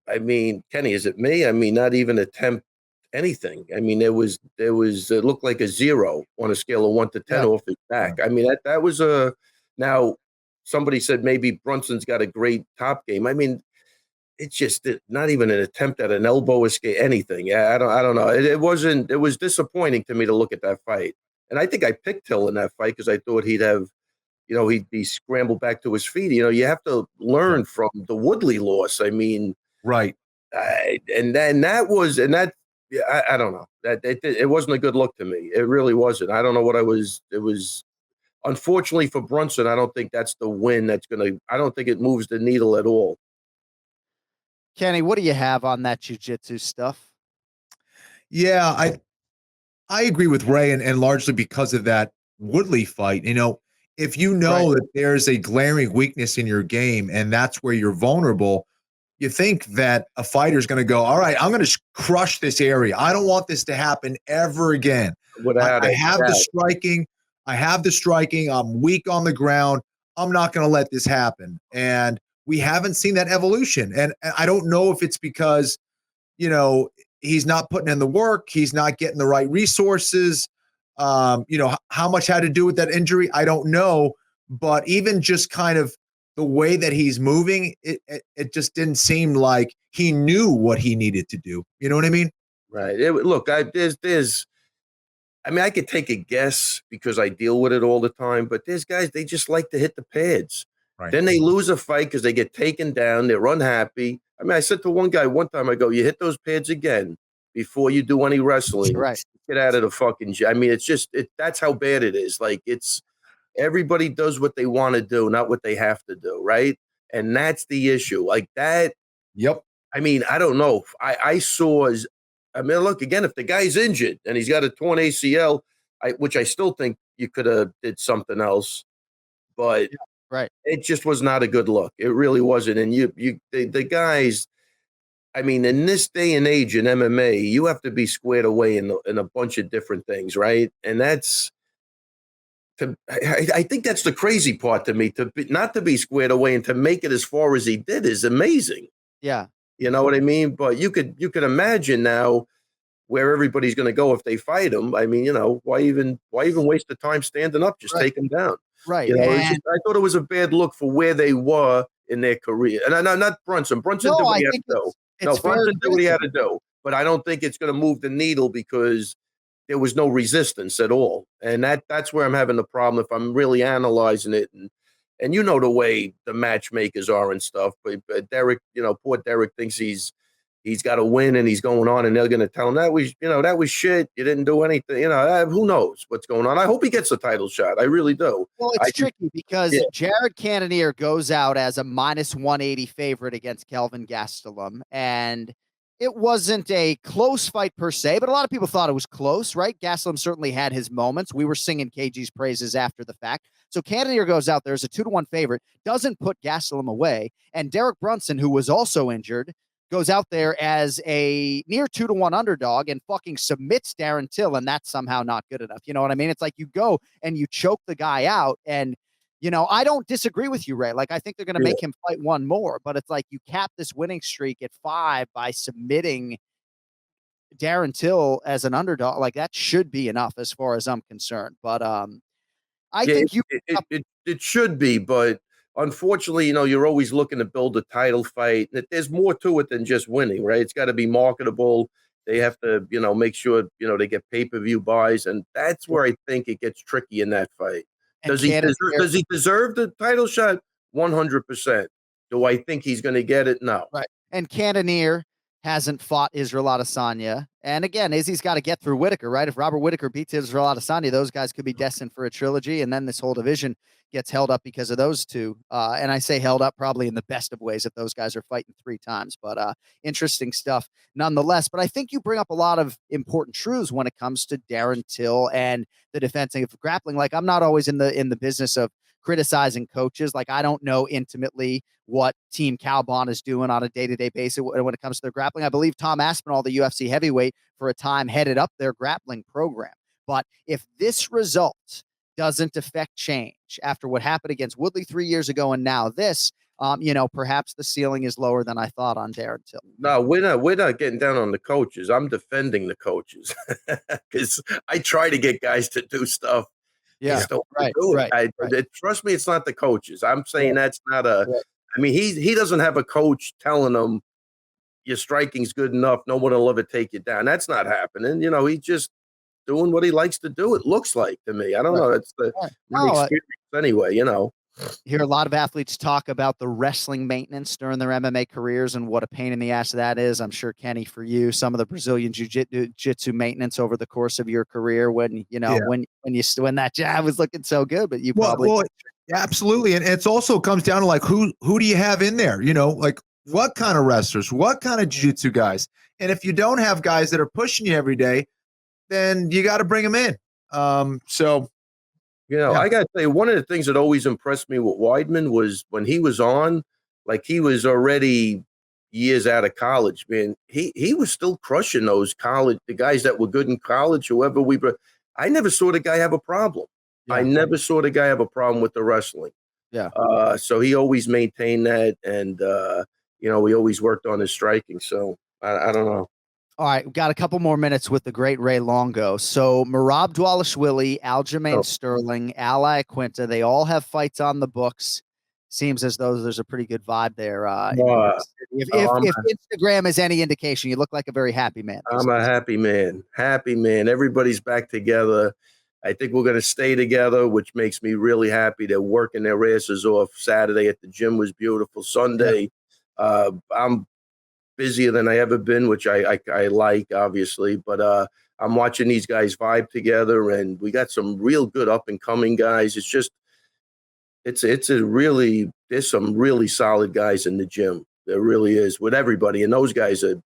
Kenny, is it me? Not even attempt anything. It looked like a 0 on a scale of 1 to 10 off his back. That was now somebody said maybe Brunson's got a great top game. It's just not even an attempt at an elbow escape, anything. Yeah, I don't know. It was disappointing to me to look at that fight. And I think I picked Hill in that fight because I thought he'd have, he'd be scrambled back to his feet. You have to learn from the Woodley loss. Right. I don't know. It wasn't a good look to me. It really wasn't. I don't know what it was. Unfortunately for Brunson, I don't think that's the win I don't think it moves the needle at all. Kenny, what do you have on that jiu-jitsu stuff? Yeah, I agree with Ray, and largely because of that Woodley fight. If that there's a glaring weakness in your game and that's where you're vulnerable, you think that a fighter's going to go, all right, I'm going to crush this area. I don't want this to happen ever again. I have the striking. I'm weak on the ground. I'm not going to let this happen. And we haven't seen that evolution. And I don't know if it's because, he's not putting in the work. He's not getting the right resources. How much had to do with that injury? I don't know. But even just kind of the way that he's moving, it just didn't seem like he knew what he needed to do. You know what I mean? Right. I could take a guess because I deal with it all the time, but there's guys, they just like to hit the pads. Right. Then they lose a fight because they get taken down. They're unhappy. I said to one guy one time, I go, you hit those pads again before you do any wrestling. Right. Get out of the fucking it's just, that's how bad it is. Like, it's, everybody does what they want to do, not what they have to do, right? And that's the issue. Like that. Yep. I don't know. I saw, look, again, if the guy's injured and he's got a torn ACL, which I still think you could have did something else. But Right. It just was not a good look. It really wasn't. And the guys, I mean, in this day and age in MMA, you have to be squared away in a bunch of different things, right? And I think that's the crazy part to me, not to be squared away and to make it as far as he did is amazing. Yeah. You know what I mean? But you could imagine now where everybody's going to go if they fight him. I mean, why even waste the time standing up? Just take him down. Right. I thought it was a bad look for where they were in their career. And not Brunson. Brunson did what he had to do. No, Brunson did what he had to do. But I don't think it's going to move the needle because there was no resistance at all. And that's where I'm having the problem if I'm really analyzing it. And the way the matchmakers are and stuff. But Derek, poor Derek thinks he's got to win and he's going on and they're going to tell him that was shit. You didn't do anything. Who knows what's going on? I hope he gets a title shot. I really do. Well, it's tricky because Jared Cannonier goes out as a -180 favorite against Kelvin Gastelum. And it wasn't a close fight per se, but a lot of people thought it was close, right? Gastelum certainly had his moments. We were singing KG's praises after the fact. So Cannonier goes out there as a 2-1 favorite, doesn't put Gastelum away. And Derek Brunson, who was also injured, goes out there as a near 2-1 underdog and fucking submits Darren Till, and that's somehow not good enough. You know what I mean? It's like you go and you choke the guy out, and I don't disagree with you, Ray. Like, I think they're going to make him fight one more, but it's like you cap this winning streak at 5 by submitting Darren Till as an underdog. Like, that should be enough as far as I'm concerned. But I think it should be, but unfortunately, you're always looking to build a title fight. There's more to it than just winning, right? It's got to be marketable. They have to, make sure, they get pay-per-view buys. And that's where I think it gets tricky in that fight. Does he deserve the title shot? 100%. Do I think he's going to get it? No. Right. And Cannonier hasn't fought Israel Adesanya. And again, Izzy's got to get through Whitaker, right? If Robert Whitaker beats Israel Adesanya, those guys could be destined for a trilogy. And then this whole division gets held up because of those two. And I say held up probably in the best of ways if those guys are fighting 3 times. But interesting stuff nonetheless. But I think you bring up a lot of important truths when it comes to Darren Till and the defensive grappling. Like, I'm not always in the business of criticizing coaches. Like, I don't know intimately what Team Calbon is doing on a day-to-day basis when it comes to their grappling. I believe Tom Aspinall, the UFC heavyweight, for a time headed up their grappling program. But if this result doesn't affect change after what happened against Woodley 3 years ago and now this, perhaps the ceiling is lower than I thought on Darren Till. No, we're not getting down on the coaches. I'm defending the coaches because I try to get guys to do stuff. Yeah, right. Trust me, it's not the coaches. I'm saying that's not a. Right. I mean, he doesn't have a coach telling him your striking's good enough. No one will ever take you down. That's not happening. He's just doing what he likes to do. It looks like to me. I don't know. That's the experience anyway. Hear a lot of athletes talk about the wrestling maintenance during their MMA careers and what a pain in the ass that is. I'm sure, Kenny, for you, some of the Brazilian jiu-jitsu maintenance over the course of your career when that jab was looking so good, but you probably absolutely. And it's also comes down to like who do you have in there? Like what kind of wrestlers, what kind of jiu-jitsu guys? And if you don't have guys that are pushing you every day, then you got to bring them in. I got to say, one of the things that always impressed me with Weidman was when he was on, like he was already years out of college, man. He was still crushing the guys that were good in college, whoever I never saw the guy have a problem. Yeah. I never saw the guy have a problem with the wrestling. Yeah. So he always maintained that. And, he always worked on his striking. So I don't know. All right, we've got a couple more minutes with the great Ray Longo. So Merab Dvalishvili, Aljamain Sterling, Ally Quinta, they all have fights on the books. Seems as though there's a pretty good vibe there. If Instagram is any indication, you look like a very happy man. I'm a happy man. Happy man. Everybody's back together. I think we're going to stay together, which makes me really happy. They're working their asses off. Saturday at the gym was beautiful. Sunday, I'm busier than I ever been, which I like, obviously. But I'm watching these guys vibe together, and we got some real good up-and-coming guys. It's just there's some really solid guys in the gym. There really is with everybody, and those guys are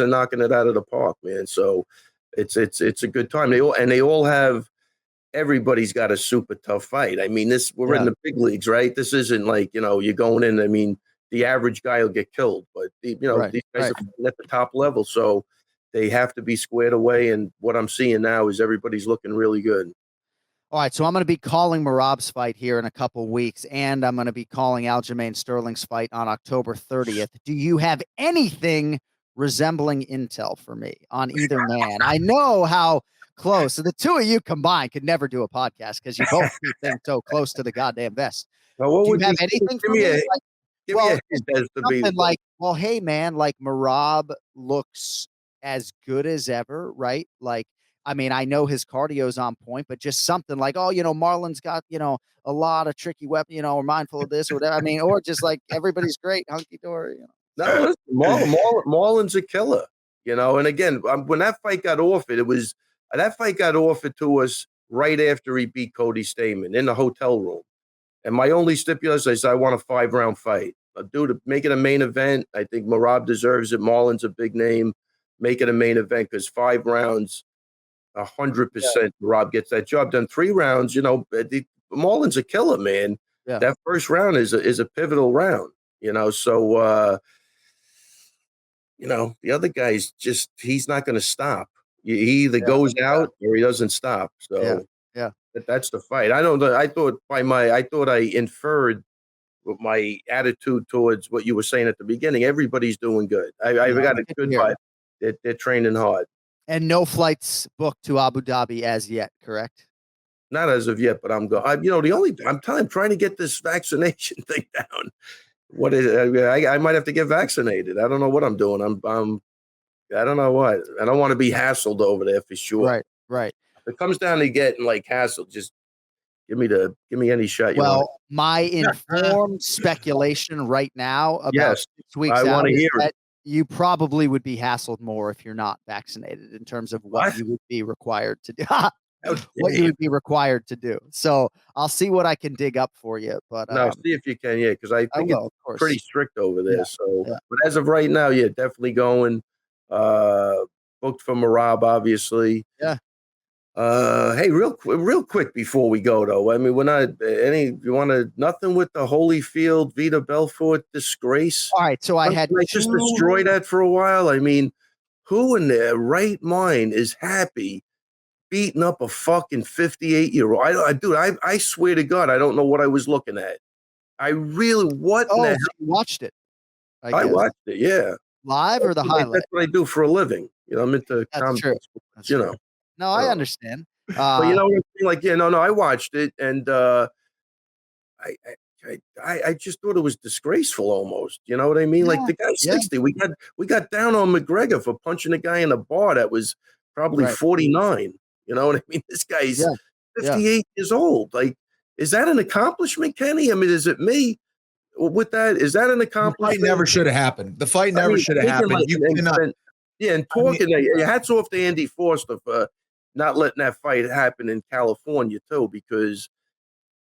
knocking it out of the park, man. So it's a good time. They all have everybody's got a super tough fight. I mean, we're in the big leagues, right? This isn't like, you're going in. I mean, the average guy will get killed, but these guys are fighting at the top level, so they have to be squared away. And what I'm seeing now is everybody's looking really good. All right, so I'm going to be calling Merab's fight here in a couple weeks, and I'm going to be calling Aljamain Sterling's fight on October 30th. Do you have anything resembling intel for me on either man? I know how close. So the two of you combined could never do a podcast because you both keep things so close to the goddamn vest. Now, do you have anything for me? Something like, well, hey, man, like Merab looks as good as ever, right? Like, I mean, I know his cardio's on point, but just something like, oh, Marlon's got, a lot of tricky weapons, we're mindful of this or whatever. I mean, or just like everybody's great, hunky dory. No, listen, Marlon's a killer, and again, when that fight got offered, that fight got offered to us right after he beat Cody Stamann in the hotel room. And my only stipulation is I want a 5-round fight. Dude, make it a main event. I think Merab deserves it. Marlon's a big name. Make it a main event because 5 rounds, 100% Merab gets that job done. 3 rounds, Marlon's a killer, man. Yeah. That first round is a pivotal round, so the other guy's he's not going to stop. He either goes out or he doesn't stop. So that's the fight. I thought I inferred with my attitude towards what you were saying at the beginning. Everybody's doing good. I got a good vibe. They're training hard. And no flights booked to Abu Dhabi as yet, correct? Not as of yet, but I'm going. I'm trying to get this vaccination thing down. What is it? I might have to get vaccinated. I don't know what I'm doing. I don't know what. I don't want to be hassled over there for sure. Right. If it comes down to getting like hassled, just give me any shot you want. My informed speculation right now about 6 weeks I out is hear that you probably would be hassled more if you're not vaccinated in terms of what you would be required to do. What you would be required to do. So I'll see what I can dig up for you. But see if you can, because I think it's pretty strict over there. But as of right now, definitely going. Booked for Merab, obviously. Yeah. Hey, real quick before we go though. I mean, we're not you want to nothing with the Holyfield Vita Belfort disgrace. All right, so I just destroy that for a while. I mean, who in their right mind is happy beating up a fucking 58-year-old? I swear to God, I don't know what I was looking at. I really what? Oh, so you watched it? I watched it. Yeah. Live or the highlight? That's what I do for a living. I'm into comedy. That's true. No, I understand. But you know what I mean? Like, I watched it, and I just thought it was disgraceful almost. You know what I mean? Like the guy's 60. We got down on McGregor for punching a guy in a bar that was probably 49. You know what I mean? This guy's 58 years old. Like, is that an accomplishment, Kenny? I mean, is it me? With that, is that an accomplishment? The fight never should have happened. The fight never should have happened. Like, you cannot. And talking, hats off to Andy Foster for not letting that fight happen in California too, because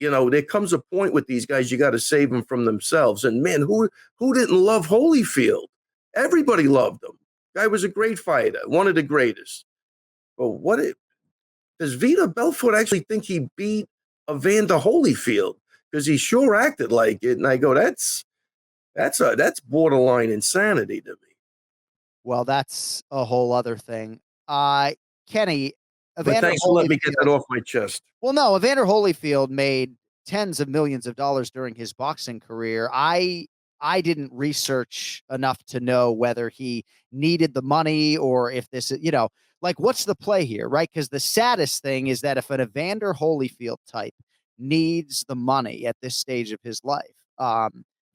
there comes a point with these guys you got to save them from themselves. And man, who didn't love Holyfield? Everybody loved him. Guy was a great fighter, one of the greatest. But does Vita Belfort actually think he beat Evander Holyfield? Because he sure acted like it, and I go, that's borderline insanity to me. Well, that's a whole other thing. Kenny, thanks for letting me get that off my chest. Well, no, Evander Holyfield made tens of millions of dollars during his boxing career. I didn't research enough to know whether he needed the money or if this is, like, what's the play here, right? Because the saddest thing is that if an Evander Holyfield type needs the money at this stage of his life,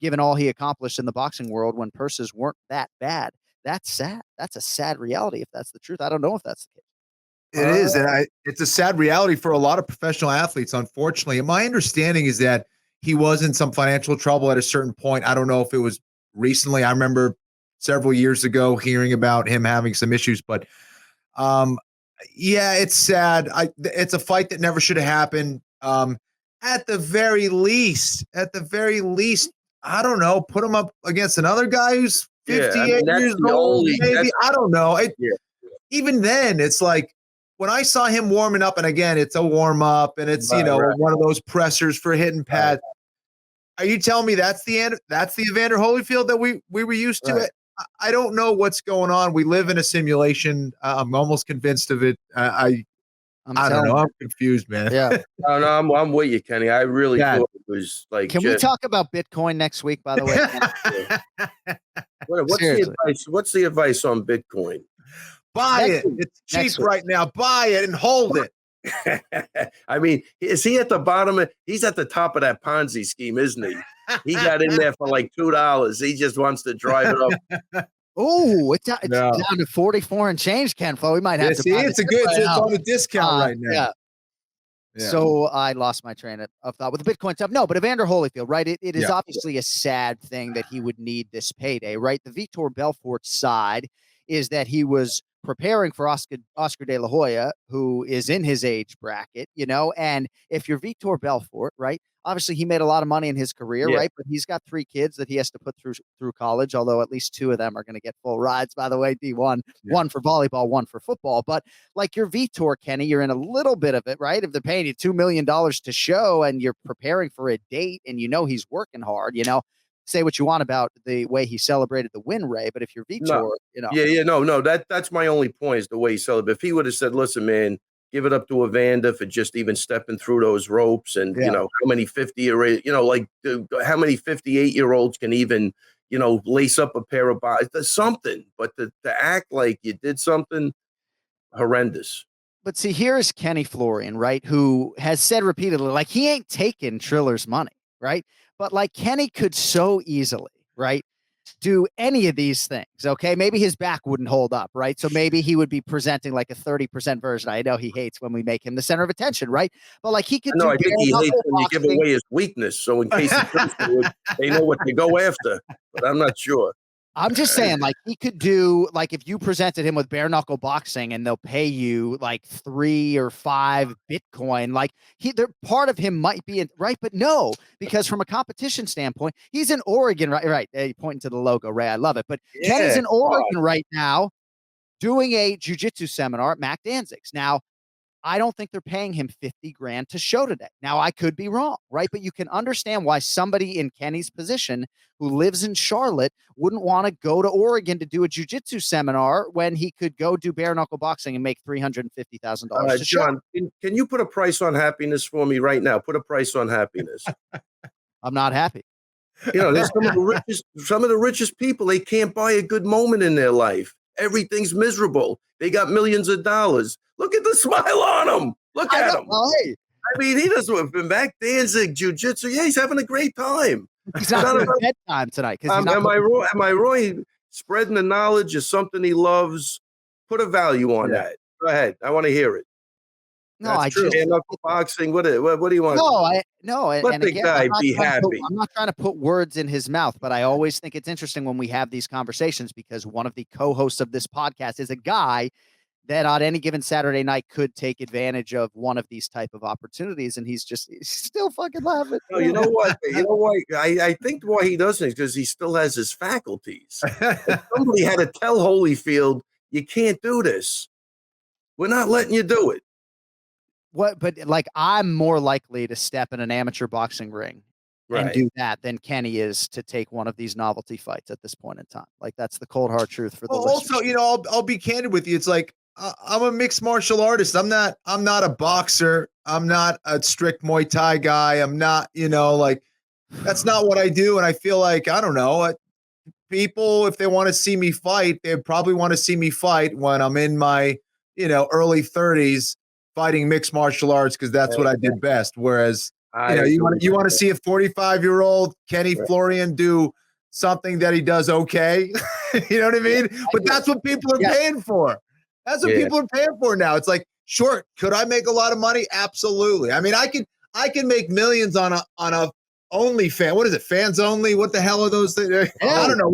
given all he accomplished in the boxing world when purses weren't that bad, that's sad. That's a sad reality if that's the truth. I don't know if that's the case. It is, and it's a sad reality for a lot of professional athletes, unfortunately. And my understanding is that he was in some financial trouble at a certain point. I don't know if it was recently. I remember several years ago hearing about him having some issues, but it's sad. It's a fight that never should have happened. At the very least, I don't know, put him up against another guy who's 58 years old, maybe. I don't know. Even then, it's like, when I saw him warming up, and again, it's a warm up, and it's one of those pressers for hitting pads. Are you telling me that's the Evander Holyfield that we were used to? It? I don't know what's going on. We live in a simulation. I'm almost convinced of it. I don't know. I'm confused, man. Yeah. No, I'm with you, Kenny. I really thought it was like. Can we talk about Bitcoin next week? By the way, What's the advice on Bitcoin? Buy it. It's cheap right now. Buy it and hold it. I mean, is he at the bottom? He's at the top of that Ponzi scheme, isn't he? He got in there for like $2. He just wants to drive it up. Oh, it's down to 44 and change, Ken Flo. We might have to. See, it's on a discount right now. Yeah. So I lost my train of thought with the Bitcoin stuff. No, but Evander Holyfield, right? It is obviously a sad thing that he would need this payday, right? The Vitor Belfort side is that he was preparing for Oscar De La Hoya, who is in his age bracket, and if you're Vitor Belfort, right, obviously he made a lot of money in his career, right, but he's got 3 kids that he has to put through college, although at least 2 of them are going to get full rides, by the way, D1, one for volleyball, one for football. But like you're Vitor, Kenny, you're in a little bit of it, right? If they're paying you $2 million to show and you're preparing for a date and he's working hard, say what you want about the way he celebrated the win, Ray, but if you're Vitor, that's my only point is the way he celebrated. If he would have said, listen, man, give it up to Evander for just even stepping through those ropes, and how many 58-year-olds can even lace up a pair of bodies. There's something, but to act like you did something horrendous. But see, here's Kenny Florian, right, who has said repeatedly, like, he ain't taking Triller's money, right? But like Kenny could so easily, right, do any of these things, okay? Maybe his back wouldn't hold up, right? So maybe he would be presenting like a 30% version. I know he hates when we make him the center of attention, right? But like he could I think he hates when you give away his weakness. So in case he comes to it, they know what to go after. But I'm not sure. I'm just saying, like, he could do, like, if you presented him with bare knuckle boxing and they'll pay you like 3 or 5 Bitcoin, like part of him might be right, but no, because from a competition standpoint, he's in Oregon, right? You're pointing to the logo, Ray. I love it. But Kenny's in Oregon right now doing a jiu-jitsu seminar at Mac Danzig's. Now, I don't think they're paying him $50,000 to show today. Now, I could be wrong, right? But you can understand why somebody in Kenny's position who lives in Charlotte wouldn't want to go to Oregon to do a jiu-jitsu seminar when he could go do bare knuckle boxing and make $350,000. John, can you put a price on happiness for me right now? Put a price on happiness. I'm not happy. There's some of the richest people, they can't buy a good moment in their life. Everything's miserable. They got millions of dollars. Look at the smile on him. Look at him. Hey. I mean, he doesn't been back Danzig jiu-jitsu. Yeah, he's having a great time. He's not having a bedtime tonight. Am I wrong? Spreading the knowledge is something he loves. Put a value on that. Go ahead. I want to hear it. No, That's true. Knuckle boxing. What do you want? Let the guy be happy. I'm not trying to put words in his mouth, but I always think it's interesting when we have these conversations because one of the co-hosts of this podcast is a guy that on any given Saturday night could take advantage of one of these type of opportunities, and he's still fucking laughing. No, you know what? I think why he doesn't is because he still has his faculties. If somebody had to tell Holyfield, you can't do this. We're not letting you do it. But like, I'm more likely to step in an amateur boxing ring and do that than Kenny is to take one of these novelty fights at this point in time. Like, that's the cold hard truth for the listeners. Also, I'll be candid with you. It's like, I'm a mixed martial artist. I'm not a boxer. I'm not a strict Muay Thai guy. I'm not, like, that's not what I do. And I feel like, I don't know, people, if they want to see me fight, they probably want to see me fight when I'm in my, early 30s fighting mixed martial arts, because that's what I did best. Whereas, you want to see a 45-year-old Kenny Florian do something that he does okay. You know what I mean? But that's what people are paying for. That's what people are paying for now. It's like, sure, could I make a lot of money? Absolutely. I mean, I can make millions on a OnlyFans. What is it? Fans only? What the hell are those things? I don't know.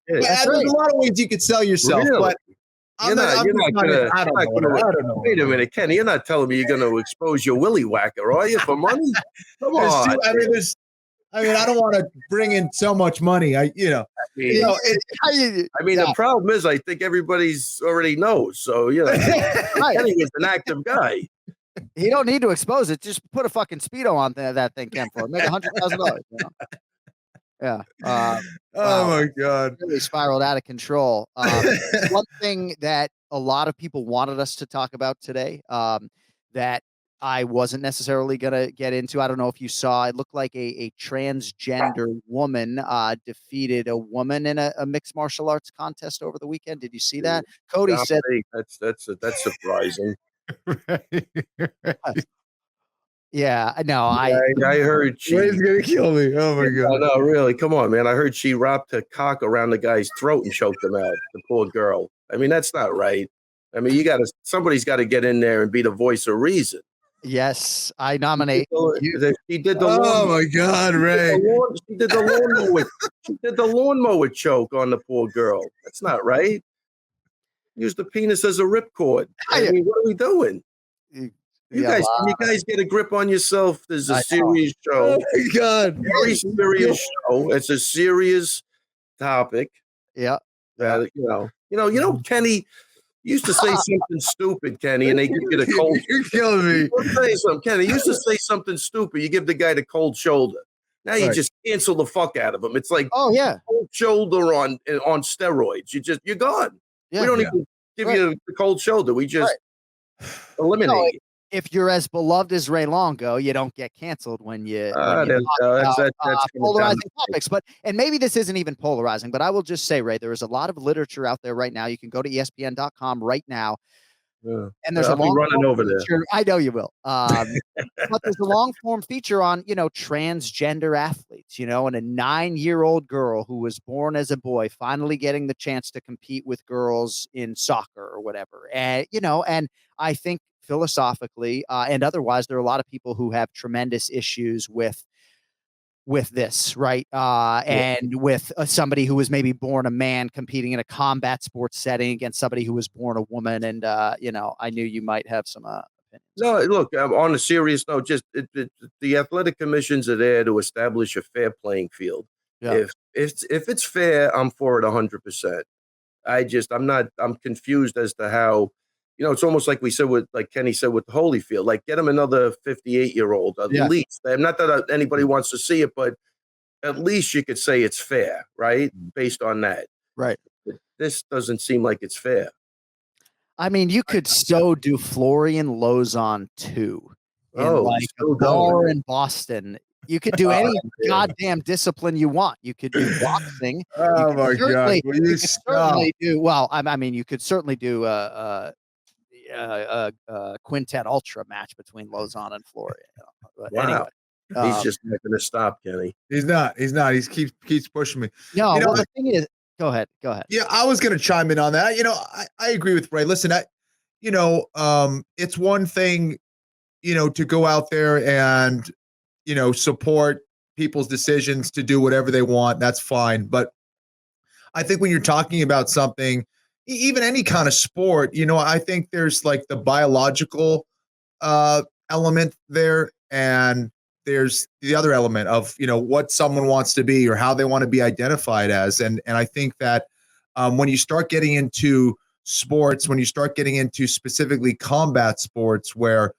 There's a lot of ways you could sell yourself, but I don't know. Wait a minute, Kenny. You're not telling me you're going to expose your willy whacker, are you, for money? Come on. I mean, I don't want to bring in so much money. I mean, the problem is, I think everybody's already knows. So, Kenny is an active guy. He don't need to expose it. Just put a fucking Speedo on that thing, Ken, for it. Make $100,000. Yeah. Oh Wow. my God. Really spiraled out of control. One thing that a lot of people wanted us to talk about today, that I wasn't necessarily going to get into. I don't know if you saw, it looked like a transgender woman defeated a woman in a mixed martial arts contest over the weekend. Did you see that? Cody said that's surprising. Yeah, no, I heard Ray's gonna kill me. Oh my God. No, really. Come on, man. I heard she wrapped her cock around the guy's throat and choked him out. The poor girl. I mean, that's not right. I mean, somebody's got to get in there and be the voice of reason. Yes, I nominate She did the Oh my God, Ray. She did the lawnmower choke on the poor girl. That's not right. Use the penis as a ripcord. I mean, what are we doing? You guys get a grip on yourself. There's a serious show. Oh my God. Very serious show. It's a serious topic. Yeah. Kenny used to say something stupid, Kenny, and they give you the cold. You're killing me. I'll tell you something, Kenny. Used to say something stupid. You give the guy the cold shoulder. Now you just cancel the fuck out of him. It's like cold shoulder on steroids. You're gone. Yeah. We don't even give you the cold shoulder. We just eliminate you. If you're as beloved as Ray Longo, you don't get canceled when you that's polarizing topics. And maybe this isn't even polarizing, but I will just say, Ray, there is a lot of literature out there right now. You can go to ESPN.com right now. Yeah. And there's I'll be running over there. I know you will. But there's a long form feature on, transgender athletes, and a 9-year-old girl who was born as a boy finally getting the chance to compete with girls in soccer or whatever. And, and I think philosophically and otherwise, there are a lot of people who have tremendous issues with this, right? And with somebody who was maybe born a man competing in a combat sports setting against somebody who was born a woman. And, I knew you might have some opinions. No, look, on a serious note, just the athletic commissions are there to establish a fair playing field. Yeah. If it's fair, I'm for it 100%. I'm confused as to how, it's almost like we said like Kenny said with Holyfield, like get him another 58-year-old at least. Not that anybody wants to see it, but at least you could say it's fair, right? Based on that. Right. This doesn't seem like it's fair. I mean, you could do Florian Lozon too. In a bar in Boston. You could do any goddamn discipline you want. You could do boxing. Oh my God. You could certainly do, you could certainly do quintet ultra match between Lozon and Florian. But wow. Anyway, he's just not going to stop, Kenny. He's not. He keeps pushing me. No, the thing is, go ahead. Yeah, I was going to chime in on that. I agree with Ray. Listen, it's one thing, to go out there and, support people's decisions to do whatever they want. That's fine. But I think when you're talking about something, even any kind of sport, I think there's like the biological element there, and there's the other element of, what someone wants to be or how they want to be identified as. And I think that when you start getting into sports, when you start getting into specifically combat sports, where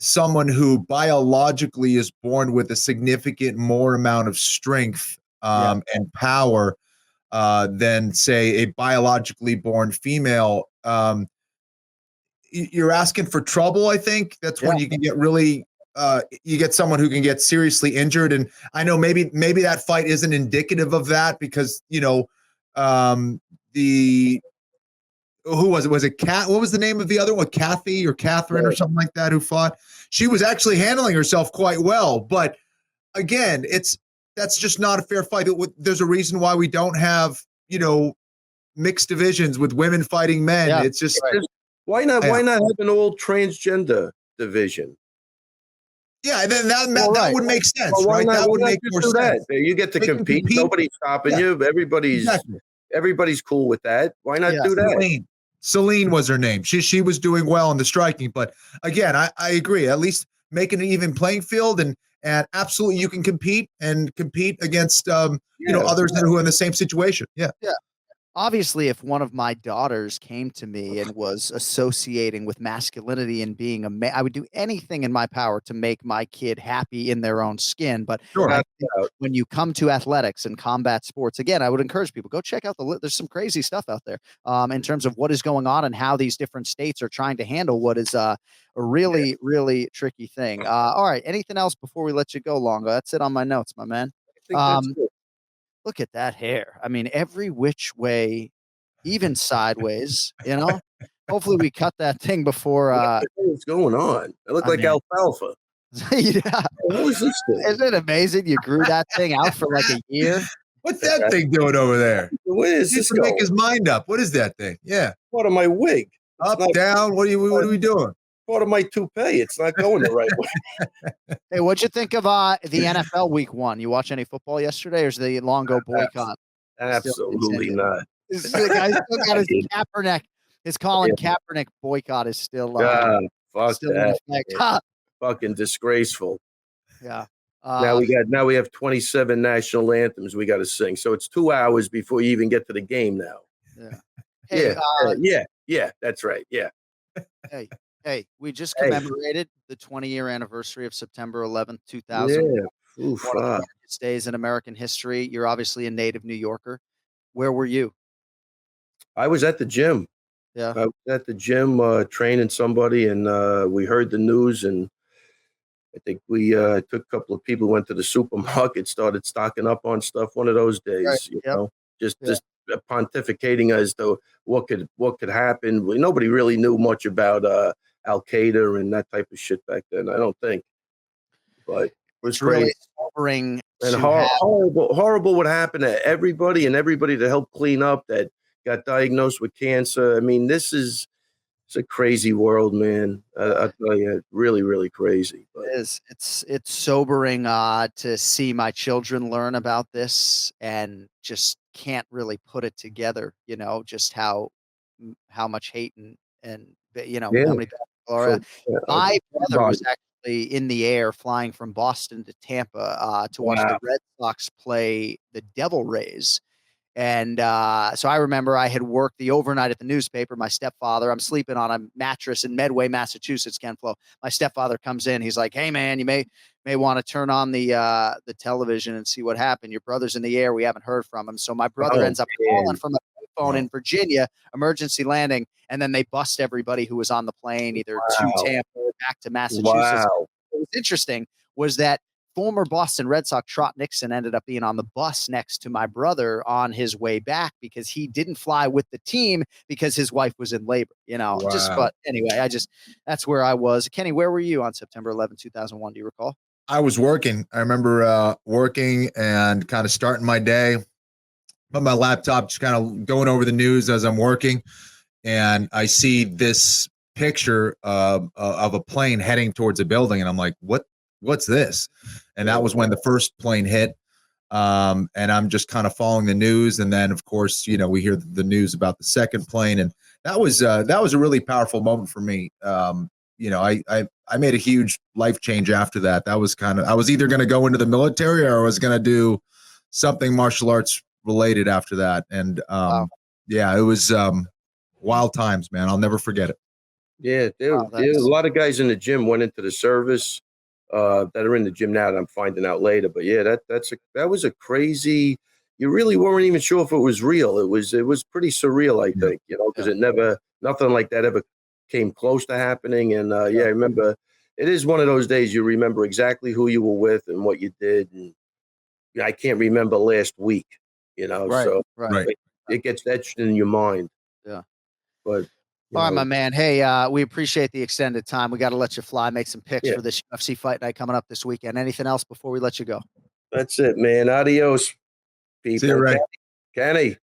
someone who biologically is born with a significant more amount of strength and power than, say, a biologically born female, you're asking for trouble. I think that's when you can get really, you get someone who can get seriously injured. And I know maybe that fight isn't indicative of that because, who was it? Was it Kat? What was the name of the other one? Kathy or Catherine or something like that who fought? She was actually handling herself quite well. But again, that's just not a fair fight. There's a reason why we don't have, mixed divisions with women fighting men. Yeah, it's just why not have an all transgender division? Yeah, then that would make sense, right? That would make more sense. You get to compete. Nobody's stopping you. Everybody's cool with that. Why not do that? Celine was her name. She was doing well in the striking, but again, I agree. At least make an even playing field, and and absolutely you can compete against others who are in the same situation. Yeah. Obviously, if one of my daughters came to me and was associating with masculinity and being I would do anything in my power to make my kid happy in their own skin. But Sure. I think when you come to athletics and combat sports, again, I would encourage people, go check out there's some crazy stuff out there in terms of what is going on and how these different states are trying to handle what is a really, really tricky thing. All right. Anything else before we let you go, Longo? That's it on my notes, my man. Look at that hair. I mean, every which way, even sideways, Hopefully we cut that thing before what's going on? I look like alfalfa. Yeah. What was this thing? Isn't it amazing? You grew that thing out for like a year. What's that thing doing over there? Where is this going? Make his mind up. What is that thing? Yeah. Part of my wig. Up, down. What are we doing? Part of my toupee. It's not going the right way. Hey, what'd you think of the NFL Week 1? You watch any football yesterday, or is the Longo boycott? Absolutely not. The guy still got his Kaepernick. His Colin Kaepernick boycott is still fuck still that. in effect. Fucking disgraceful. Yeah. Now we have 27 national anthems we got to sing. So it's 2 hours before you even get to the game now. Yeah. Hey, yeah, that's right. Yeah. Hey, we just commemorated the 20-year anniversary of September 11th, 2000. Yeah. One of the darkest days in American history. You're obviously a native New Yorker. Where were you? I was at the gym. Yeah. I was at the gym training somebody, and we heard the news, and I think we took a couple of people, went to the supermarket, started stocking up on stuff. One of those days, right. Just pontificating as to what could happen. Nobody really knew much about Al Qaeda and that type of shit back then. I don't think, but it was really sobering and horrible what happened to everybody and everybody to help clean up that got diagnosed with cancer. I mean, it's a crazy world, man. I tell you, really, really crazy. But. It is. It's sobering to see my children learn about this and just can't really put it together. Just how much hate and how many people are. My brother was actually in the air flying from Boston to Tampa to watch the Red Sox play the Devil Rays. And so I remember I had worked the overnight at the newspaper. My stepfather, I'm sleeping on a mattress in Medway, Massachusetts, Ken Flo. My stepfather comes in. He's like, "Hey, man, you may want to turn on the television and see what happened. Your brother's in the air. We haven't heard from him." So my brother ends up calling from a phone in Virginia, emergency landing, and then they bust everybody who was on the plane, either to Tampa or back to Massachusetts. What was interesting was that former Boston Red Sox Trot Nixon ended up being on the bus next to my brother on his way back because he didn't fly with the team because his wife was in labor, but anyway, that's where I was. Kenny, where were you on September 11, 2001? Do you recall? I was working. I remember working and kind of starting my day on my laptop, just kind of going over the news as I'm working. And I see this picture of a plane heading towards a building. And I'm like, what's this? And that was when the first plane hit. And I'm just kind of following the news. And then, of course, we hear the news about the second plane. And that was a really powerful moment for me. I made a huge life change after that. That was I was either going to go into the military or I was going to do something martial arts related after that. And it was wild times, man. I'll never forget it. Yeah, there a lot of guys in the gym went into the service that are in the gym now that I'm finding out later. But yeah, that was a crazy. You really weren't even sure if it was real. It was pretty surreal, I think, because nothing like that ever came close to happening. And I remember it is one of those days you remember exactly who you were with and what you did. And I can't remember last week, so it gets etched in your mind. Yeah. But all right, my man. Hey, we appreciate the extended time. We got to let you fly, make some picks for this UFC Fight Night coming up this weekend. Anything else before we let you go? That's it, man. Adios, people. See you, Ray. Kenny,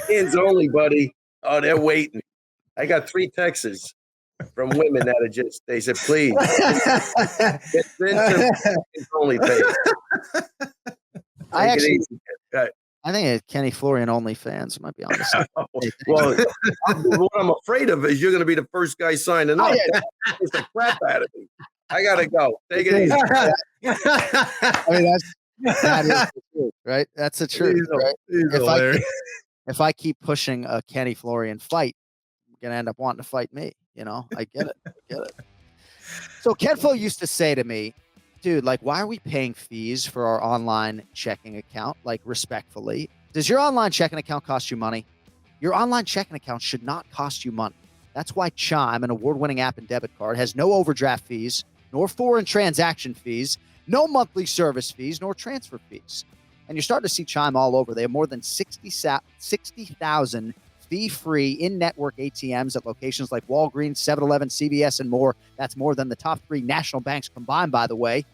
hands only, buddy. Oh, they're waiting. I got 3 texts from women that they said, please. Hands only page. I think Kenny Florian OnlyFans might be on the side. Well, what I'm afraid of is you're going to be the first guy signing up. It's the crap out of me. I gotta go. Take it easy. I mean, that is the truth, right? That's the truth, right? If I keep pushing a Kenny Florian fight, I'm gonna end up wanting to fight me. I get it. I get it. So Kenfo used to say to me, dude, like, why are we paying fees for our online checking account? Like, respectfully, does your online checking account cost you money? Your online checking account should not cost you money. That's why Chime, an award-winning app and debit card, has no overdraft fees, nor foreign transaction fees, no monthly service fees, nor transfer fees. And you're starting to see Chime all over. They have more than 60,000 fee-free in-network ATMs at locations like Walgreens, 7-Eleven, CVS, and more. That's more than the top 3 national banks combined, by the way.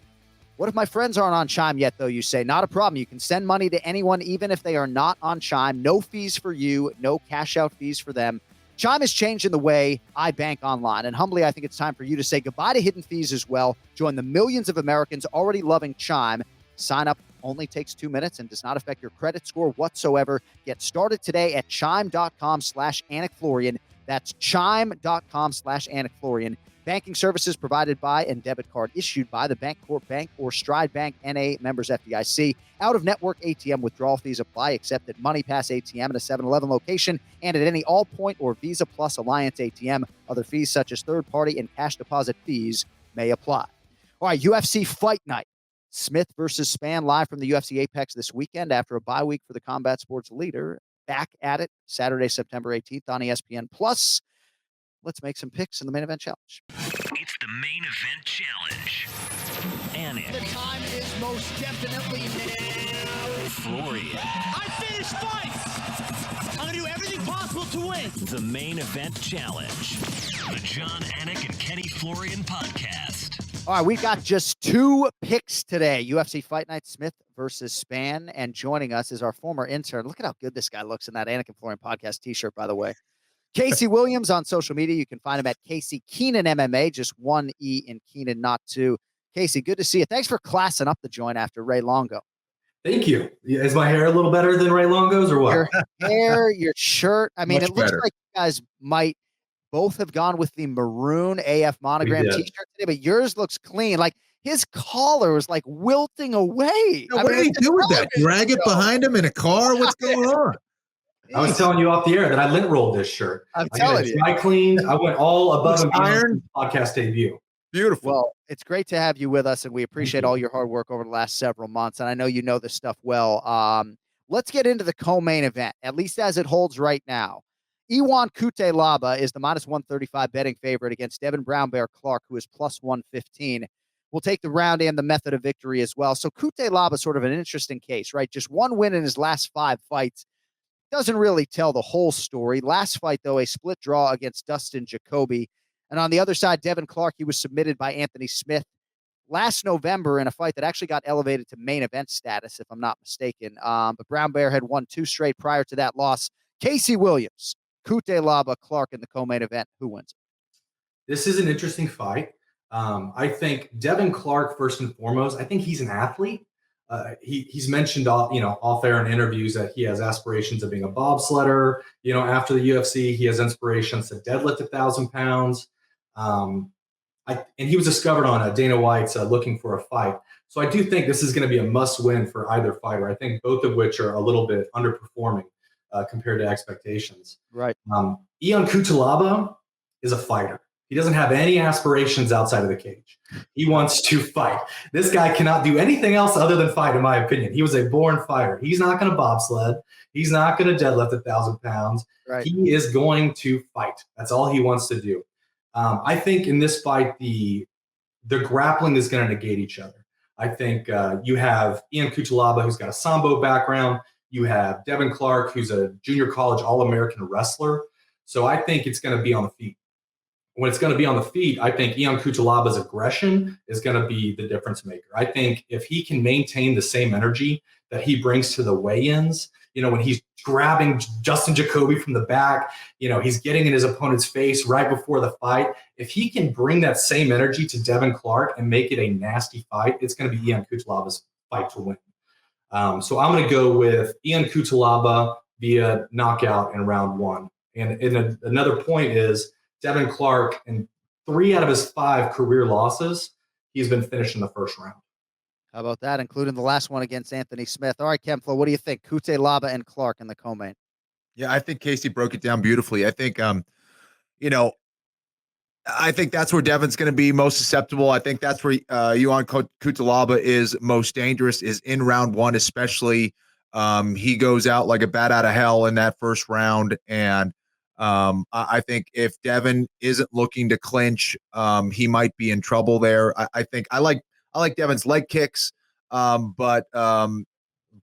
What if my friends aren't on Chime yet, though, you say? Not a problem. You can send money to anyone, even if they are not on Chime. No fees for you, no cash-out fees for them. Chime is changing the way I bank online, and humbly, I think it's time for you to say goodbye to hidden fees as well. Join the millions of Americans already loving Chime. Sign up only takes 2 minutes and does not affect your credit score whatsoever. Get started today at chime.com/Anik Florian. That's chime.com/Anik Florian. Banking services provided by and debit card issued by the Bancorp Bank or Stride Bank, N.A. members FDIC. Out-of-network ATM withdrawal fees apply except at MoneyPass ATM at a 7-Eleven location and at any Allpoint or Visa Plus Alliance ATM. Other fees such as third-party and cash deposit fees may apply. All right, UFC Fight Night. Smith versus Spann live from the UFC Apex this weekend after a bye week for the combat sports leader. Back at it Saturday, September 18th on ESPN+. Let's make some picks in the main event challenge. It's the main event challenge. Anik. The time is most definitely now. Florian. I finish fights. I'm going to do everything possible to win. The main event challenge. The John Anik and Kenny Florian podcast. All right, we've got just 2 picks today. UFC Fight Night, Smith versus Spann. And joining us is our former intern. Look at how good this guy looks in that Anik and Florian podcast t-shirt, by the way. Casey Williams on social media. You can find him at Casey Keenan MMA, just 1 E in Keenan, not 2. Casey, good to see you. Thanks for classing up the joint after Ray Longo. Thank you. Is my hair a little better than Ray Longo's or what? Your hair, your shirt. I mean, Much it looks better. like you guys might both have gone with the maroon AF monogram did. t-shirt today, but yours looks clean. Like his collar was like wilting away. What did he do with that? Drag it behind him in a car? What's going on? I was telling you off the air that I lint rolled this shirt. I'm I telling got you. it dry cleaned. I went all above It's and beyond iron. the podcast debut. Beautiful. Well, it's great to have you with us, and we appreciate all your hard work over the last several months. And I know you know this stuff well. Let's get into the co-main event, at least as it holds right now. Iwan Kutelaba is the minus 135 betting favorite against Devin Brown Bear Clark, who is plus 115. We'll take the round and the method of victory as well. So Kutelaba is sort of an interesting case, right? Just 1 win in his last 5 fights. Doesn't really tell the whole story. Last fight, though, a split draw against Dustin Jacoby. And on the other side, Devin Clark, he was submitted by Anthony Smith last November in a fight that actually got elevated to main event status, if I'm not mistaken. But Brown Bear had won 2 straight prior to that loss. Casey Williams, Kutelaba, Clark in the co-main event. Who wins? This is an interesting fight. I think Devin Clark, first and foremost, I think he's an athlete. He's mentioned off air in interviews that he has aspirations of being a bobsledder. After the UFC, he has inspirations to deadlift 1,000 pounds. And he was discovered on Dana White's Looking for a Fight. So I do think this is going to be a must-win for either fighter. I think both of which are a little bit underperforming compared to expectations. Right. Ion Kutelaba is a fighter. He doesn't have any aspirations outside of the cage. He wants to fight. This guy cannot do anything else other than fight, in my opinion. He was a born fighter. He's not going to bobsled. He's not going to deadlift 1,000 pounds. Right. He is going to fight. That's all he wants to do. I think in this fight, the grappling is going to negate each other. I think you have Ion Kutelaba, who's got a Sambo background. You have Devin Clark, who's a junior college All-American wrestler. So I think it's going to be on the feet. When it's going to be on the feet, I think Ion Kutelaba's aggression is going to be the difference maker. I think if he can maintain the same energy that he brings to the weigh-ins, when he's grabbing Justin Jacoby from the back, he's getting in his opponent's face right before the fight. If he can bring that same energy to Devin Clark and make it a nasty fight, it's going to be Ion Kutelaba's fight to win. So I'm going to go with Ion Kutelaba via knockout in round 1. And another point is Devin Clark, in 3 out of his 5 career losses, he's been finished in the first round. How about that, including the last one against Anthony Smith? All right, Kemflo, what do you think? Cutelaba and Clark in the co-main. Yeah, I think Casey broke it down beautifully. I think, I think that's where Devin's going to be most susceptible. I think that's where Yuan Cutelaba is most dangerous, is in round one, especially. He goes out like a bat out of hell in that first round. And I think if Devin isn't looking to clinch, he might be in trouble there. I think I like Devin's leg kicks, but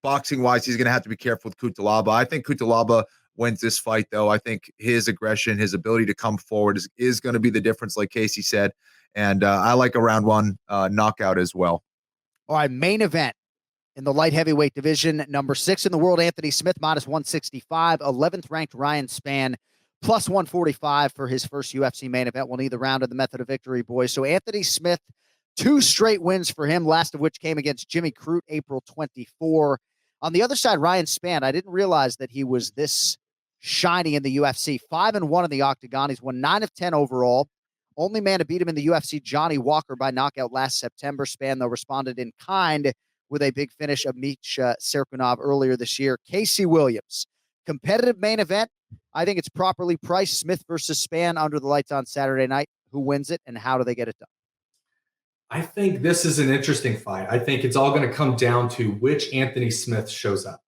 boxing wise, he's going to have to be careful with Cutelaba. I think Cutelaba wins this fight, though. I think his aggression, his ability to come forward is going to be the difference, like Casey said. And I like a round one knockout as well. All right, main event in the light heavyweight division. Number 6 in the world, Anthony Smith, minus 165. 11th ranked Ryan Spann, plus 145 for his first UFC main event. We'll need the round of the method of victory, boys. So Anthony Smith, 2 straight wins for him, last of which came against Jimmy Crute, April 24. On the other side, Ryan Spann, I didn't realize that he was this shiny in the UFC. 5-1 in the octagon. He's won 9 of 10 overall. Only man to beat him in the UFC, Johnny Walker, by knockout last September. Spann, though, responded in kind with a big finish of Misha Serkunov earlier this year. Casey Williams, competitive main event. I think it's properly priced. Smith versus Spann under the lights on Saturday night. Who wins it, and how do they get it done? I think this is an interesting fight. I think it's all going to come down to which Anthony Smith shows up.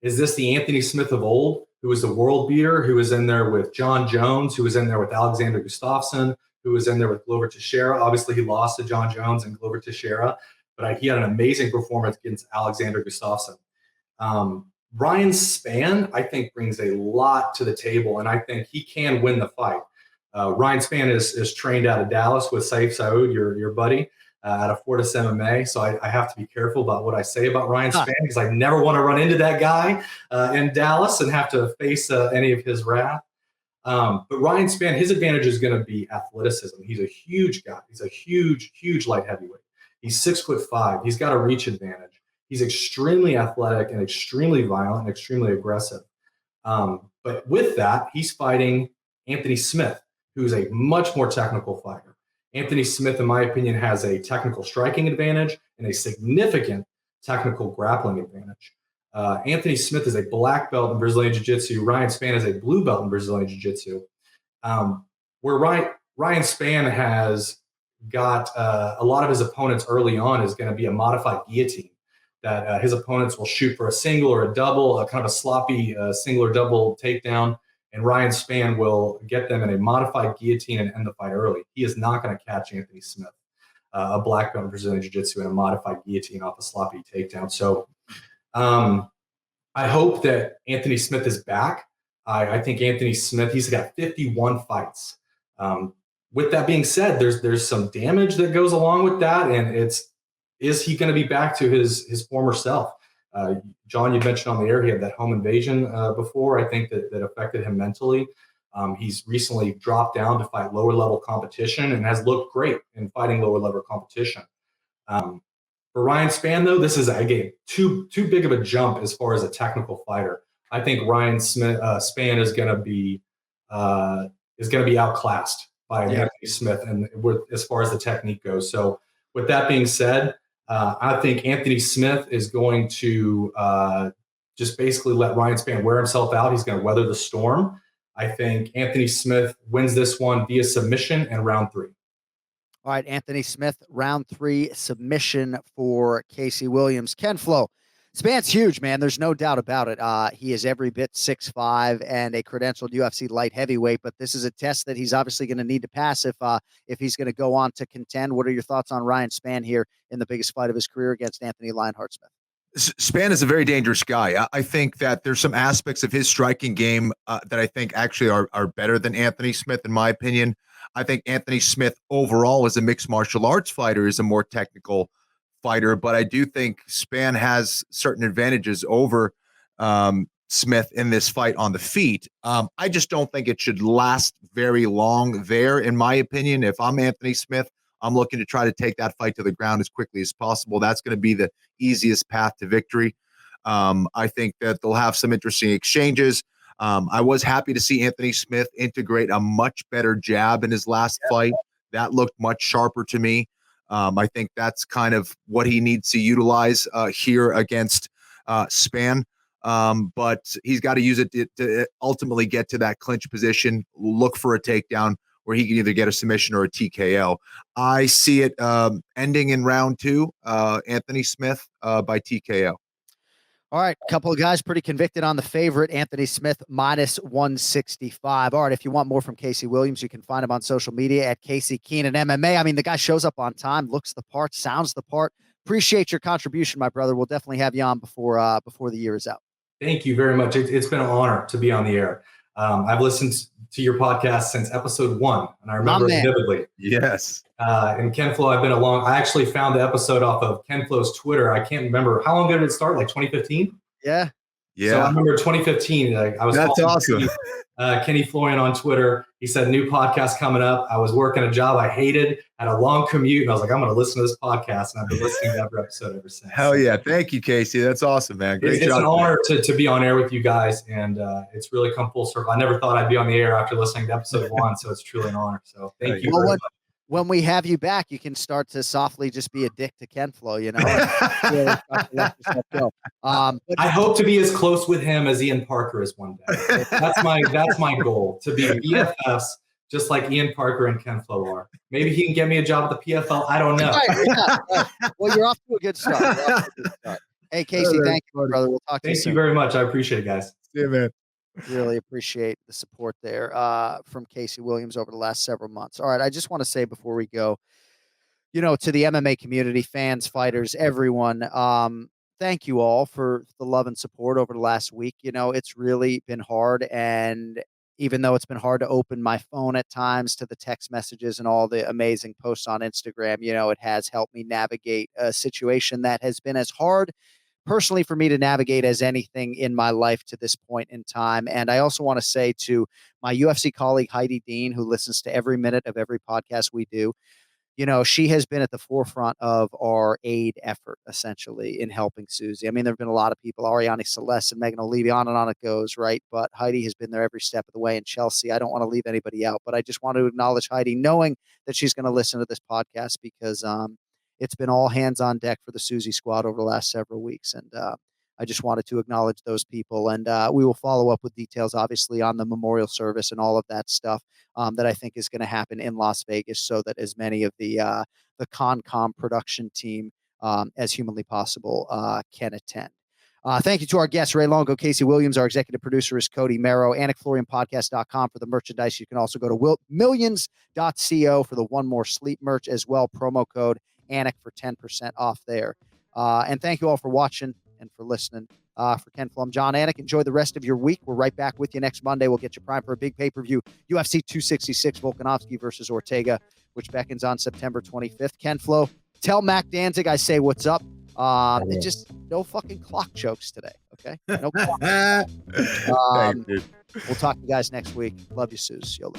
Is this the Anthony Smith of old, who was the world beater, who was in there with John Jones, who was in there with Alexander Gustafsson, who was in there with Glover Teixeira? Obviously, he lost to John Jones and Glover Teixeira, but he had an amazing performance against Alexander Gustafsson. Ryan Spann, I think, brings a lot to the table, and I think he can win the fight. Ryan Spann is trained out of Dallas with Saif Saud, your buddy, out of Fortis MMA. So I have to be careful about what I say about Ryan Spann, because I never want to run into that guy in Dallas and have to face any of his wrath. But Ryan Spann, his advantage is going to be athleticism. He's a huge guy. He's a huge light heavyweight. He's 6'5". He's got a reach advantage. He's extremely athletic and extremely violent and extremely aggressive. But with that, he's fighting Anthony Smith, who's a much more technical fighter. Anthony Smith, in my opinion, has a technical striking advantage and a significant technical grappling advantage. Anthony Smith is a black belt in Brazilian Jiu-Jitsu. Ryan Spann is a blue belt in Brazilian Jiu-Jitsu. Where Ryan Spann has got a lot of his opponents early on is going to be a modified guillotine that his opponents will shoot for a single or a double, a kind of a sloppy single or double takedown. And Ryan Spann will get them in a modified guillotine and end the fight early. He is not going to catch Anthony Smith, a black belt in Brazilian Jiu-Jitsu, in a modified guillotine off a sloppy takedown. So I hope that Anthony Smith is back. I think Anthony Smith, he's got 51 fights. With that being said, there's some damage that goes along with that, and is he going to be back to his former self? John, you mentioned on the air he had that home invasion before. I think that affected him mentally. He's recently dropped down to fight lower level competition and has looked great in fighting lower level competition. For Ryan Spann, though, this is again too big of a jump as far as a technical fighter. I think Ryan Spann is going to be outclassed by Anthony Smith, and as far as the technique goes. So, with that being said, I think Anthony Smith is going to just basically let Ryan Spann wear himself out. He's going to weather the storm. I think Anthony Smith wins this one via submission in round 3. All right, Anthony Smith, round 3 submission for Casey Williams. Ken Flo, Spann's huge, man. There's no doubt about it. He is every bit 6'5" and a credentialed UFC light heavyweight, but this is a test that he's obviously going to need to pass if he's going to go on to contend. What are your thoughts on Ryan Spann here in the biggest fight of his career against Anthony Lionheart Smith? Spann is a very dangerous guy. I think that there's some aspects of his striking game that I think actually are better than Anthony Smith, in my opinion. I think Anthony Smith overall as a mixed martial arts fighter is a more technical fighter, but I do think Spann has certain advantages over Smith in this fight on the feet. I just don't think it should last very long there, in my opinion. If I'm Anthony Smith, I'm looking to try to take that fight to the ground as quickly as possible. That's going to be the easiest path to victory. I think that they'll have some interesting exchanges. I was happy to see Anthony Smith integrate a much better jab in his last fight. That looked much sharper to me. I think that's kind of what he needs to utilize here against Spann. But he's got to use it to ultimately get to that clinch position, look for a takedown where he can either get a submission or a TKO. I see it ending in round 2, Anthony Smith by TKO. All right, a couple of guys pretty convicted on the favorite, Anthony Smith, minus 165. All right, if you want more from Casey Williams, you can find him on social media at Casey Keenan MMA. I mean, the guy shows up on time, looks the part, sounds the part. Appreciate your contribution, my brother. We'll definitely have you on before the year is out. Thank you very much. It's been an honor to be on the air. I've listened to your podcast since episode 1, and I remember it vividly. Yes. And Ken Flo, I've been along. I actually found the episode off of Ken Flo's Twitter. I can't remember how long ago did it start? Like 2015? Yeah. Yeah. So I remember 2015. Like I was. That's awesome. Kenny Florian on Twitter. He said new podcast coming up. I was working a job I hated, had a long commute, and I was like, I'm going to listen to this podcast, and I've been listening to every episode ever since. Hell yeah! Thank you, Casey. That's awesome, man. Great job. It's an honor to be on air with you guys, and it's really come full circle. I never thought I'd be on the air after listening to episode 1, so it's truly an honor. So thank you. Very much. When we have you back, you can start to softly just be a dick to Ken Flo, you know. I hope to be as close with him as Ian Parker is one day. That's my goal, to be BFFs just like Ian Parker and Ken Flo are. Maybe he can get me a job at the PFL. I don't know. Right. Well, you're off to a good start. Hey, Casey, thank you, brother. We'll talk to you soon. Thank you very much. I appreciate it, guys. See you, man. Really appreciate the support there from Casey Williams over the last several months. All right, I just want to say before we go, you know, to the MMA community, fans, fighters, everyone, thank you all for the love and support over the last week. You know, it's really been hard, and even though it's been hard to open my phone at times to the text messages and all the amazing posts on Instagram, you know, it has helped me navigate a situation that has been as hard personally for me to navigate as anything in my life to this point in time. And I also want to say to my UFC colleague, Heidi Dean, who listens to every minute of every podcast we do, you know, she has been at the forefront of our aid effort, essentially, in helping Susie. I mean, there have been a lot of people, Ariane Celeste and Megan O'Leary, on and on it goes, right? But Heidi has been there every step of the way. And Chelsea, I don't want to leave anybody out, but I just want to acknowledge Heidi, knowing that she's going to listen to this podcast, because it's been all hands on deck for the Susie squad over the last several weeks. And I just wanted to acknowledge those people. And we will follow up with details, obviously, on the memorial service and all of that stuff that I think is going to happen in Las Vegas, so that as many of the CONCOM production team as humanly possible can attend. Thank you to our guests, Ray Longo, Casey Williams. Our executive producer is Cody Merrow. AnikFlorianPodcast.com for the merchandise. You can also go to millions.co for the One More Sleep merch as well. Promo code Anik for 10% off there. And thank you all for watching and for listening. For Ken Flo, I'm John Anik. Enjoy the rest of your week. We're right back with you next Monday. We'll get you primed for a big pay-per-view, UFC 266, Volkanovski versus Ortega, which beckons on September 25th. Ken Flo, tell Mac Danzig I say what's up. And just no fucking clock jokes today, okay? No clock. We'll talk to you guys next week. Love you, Suze. You'll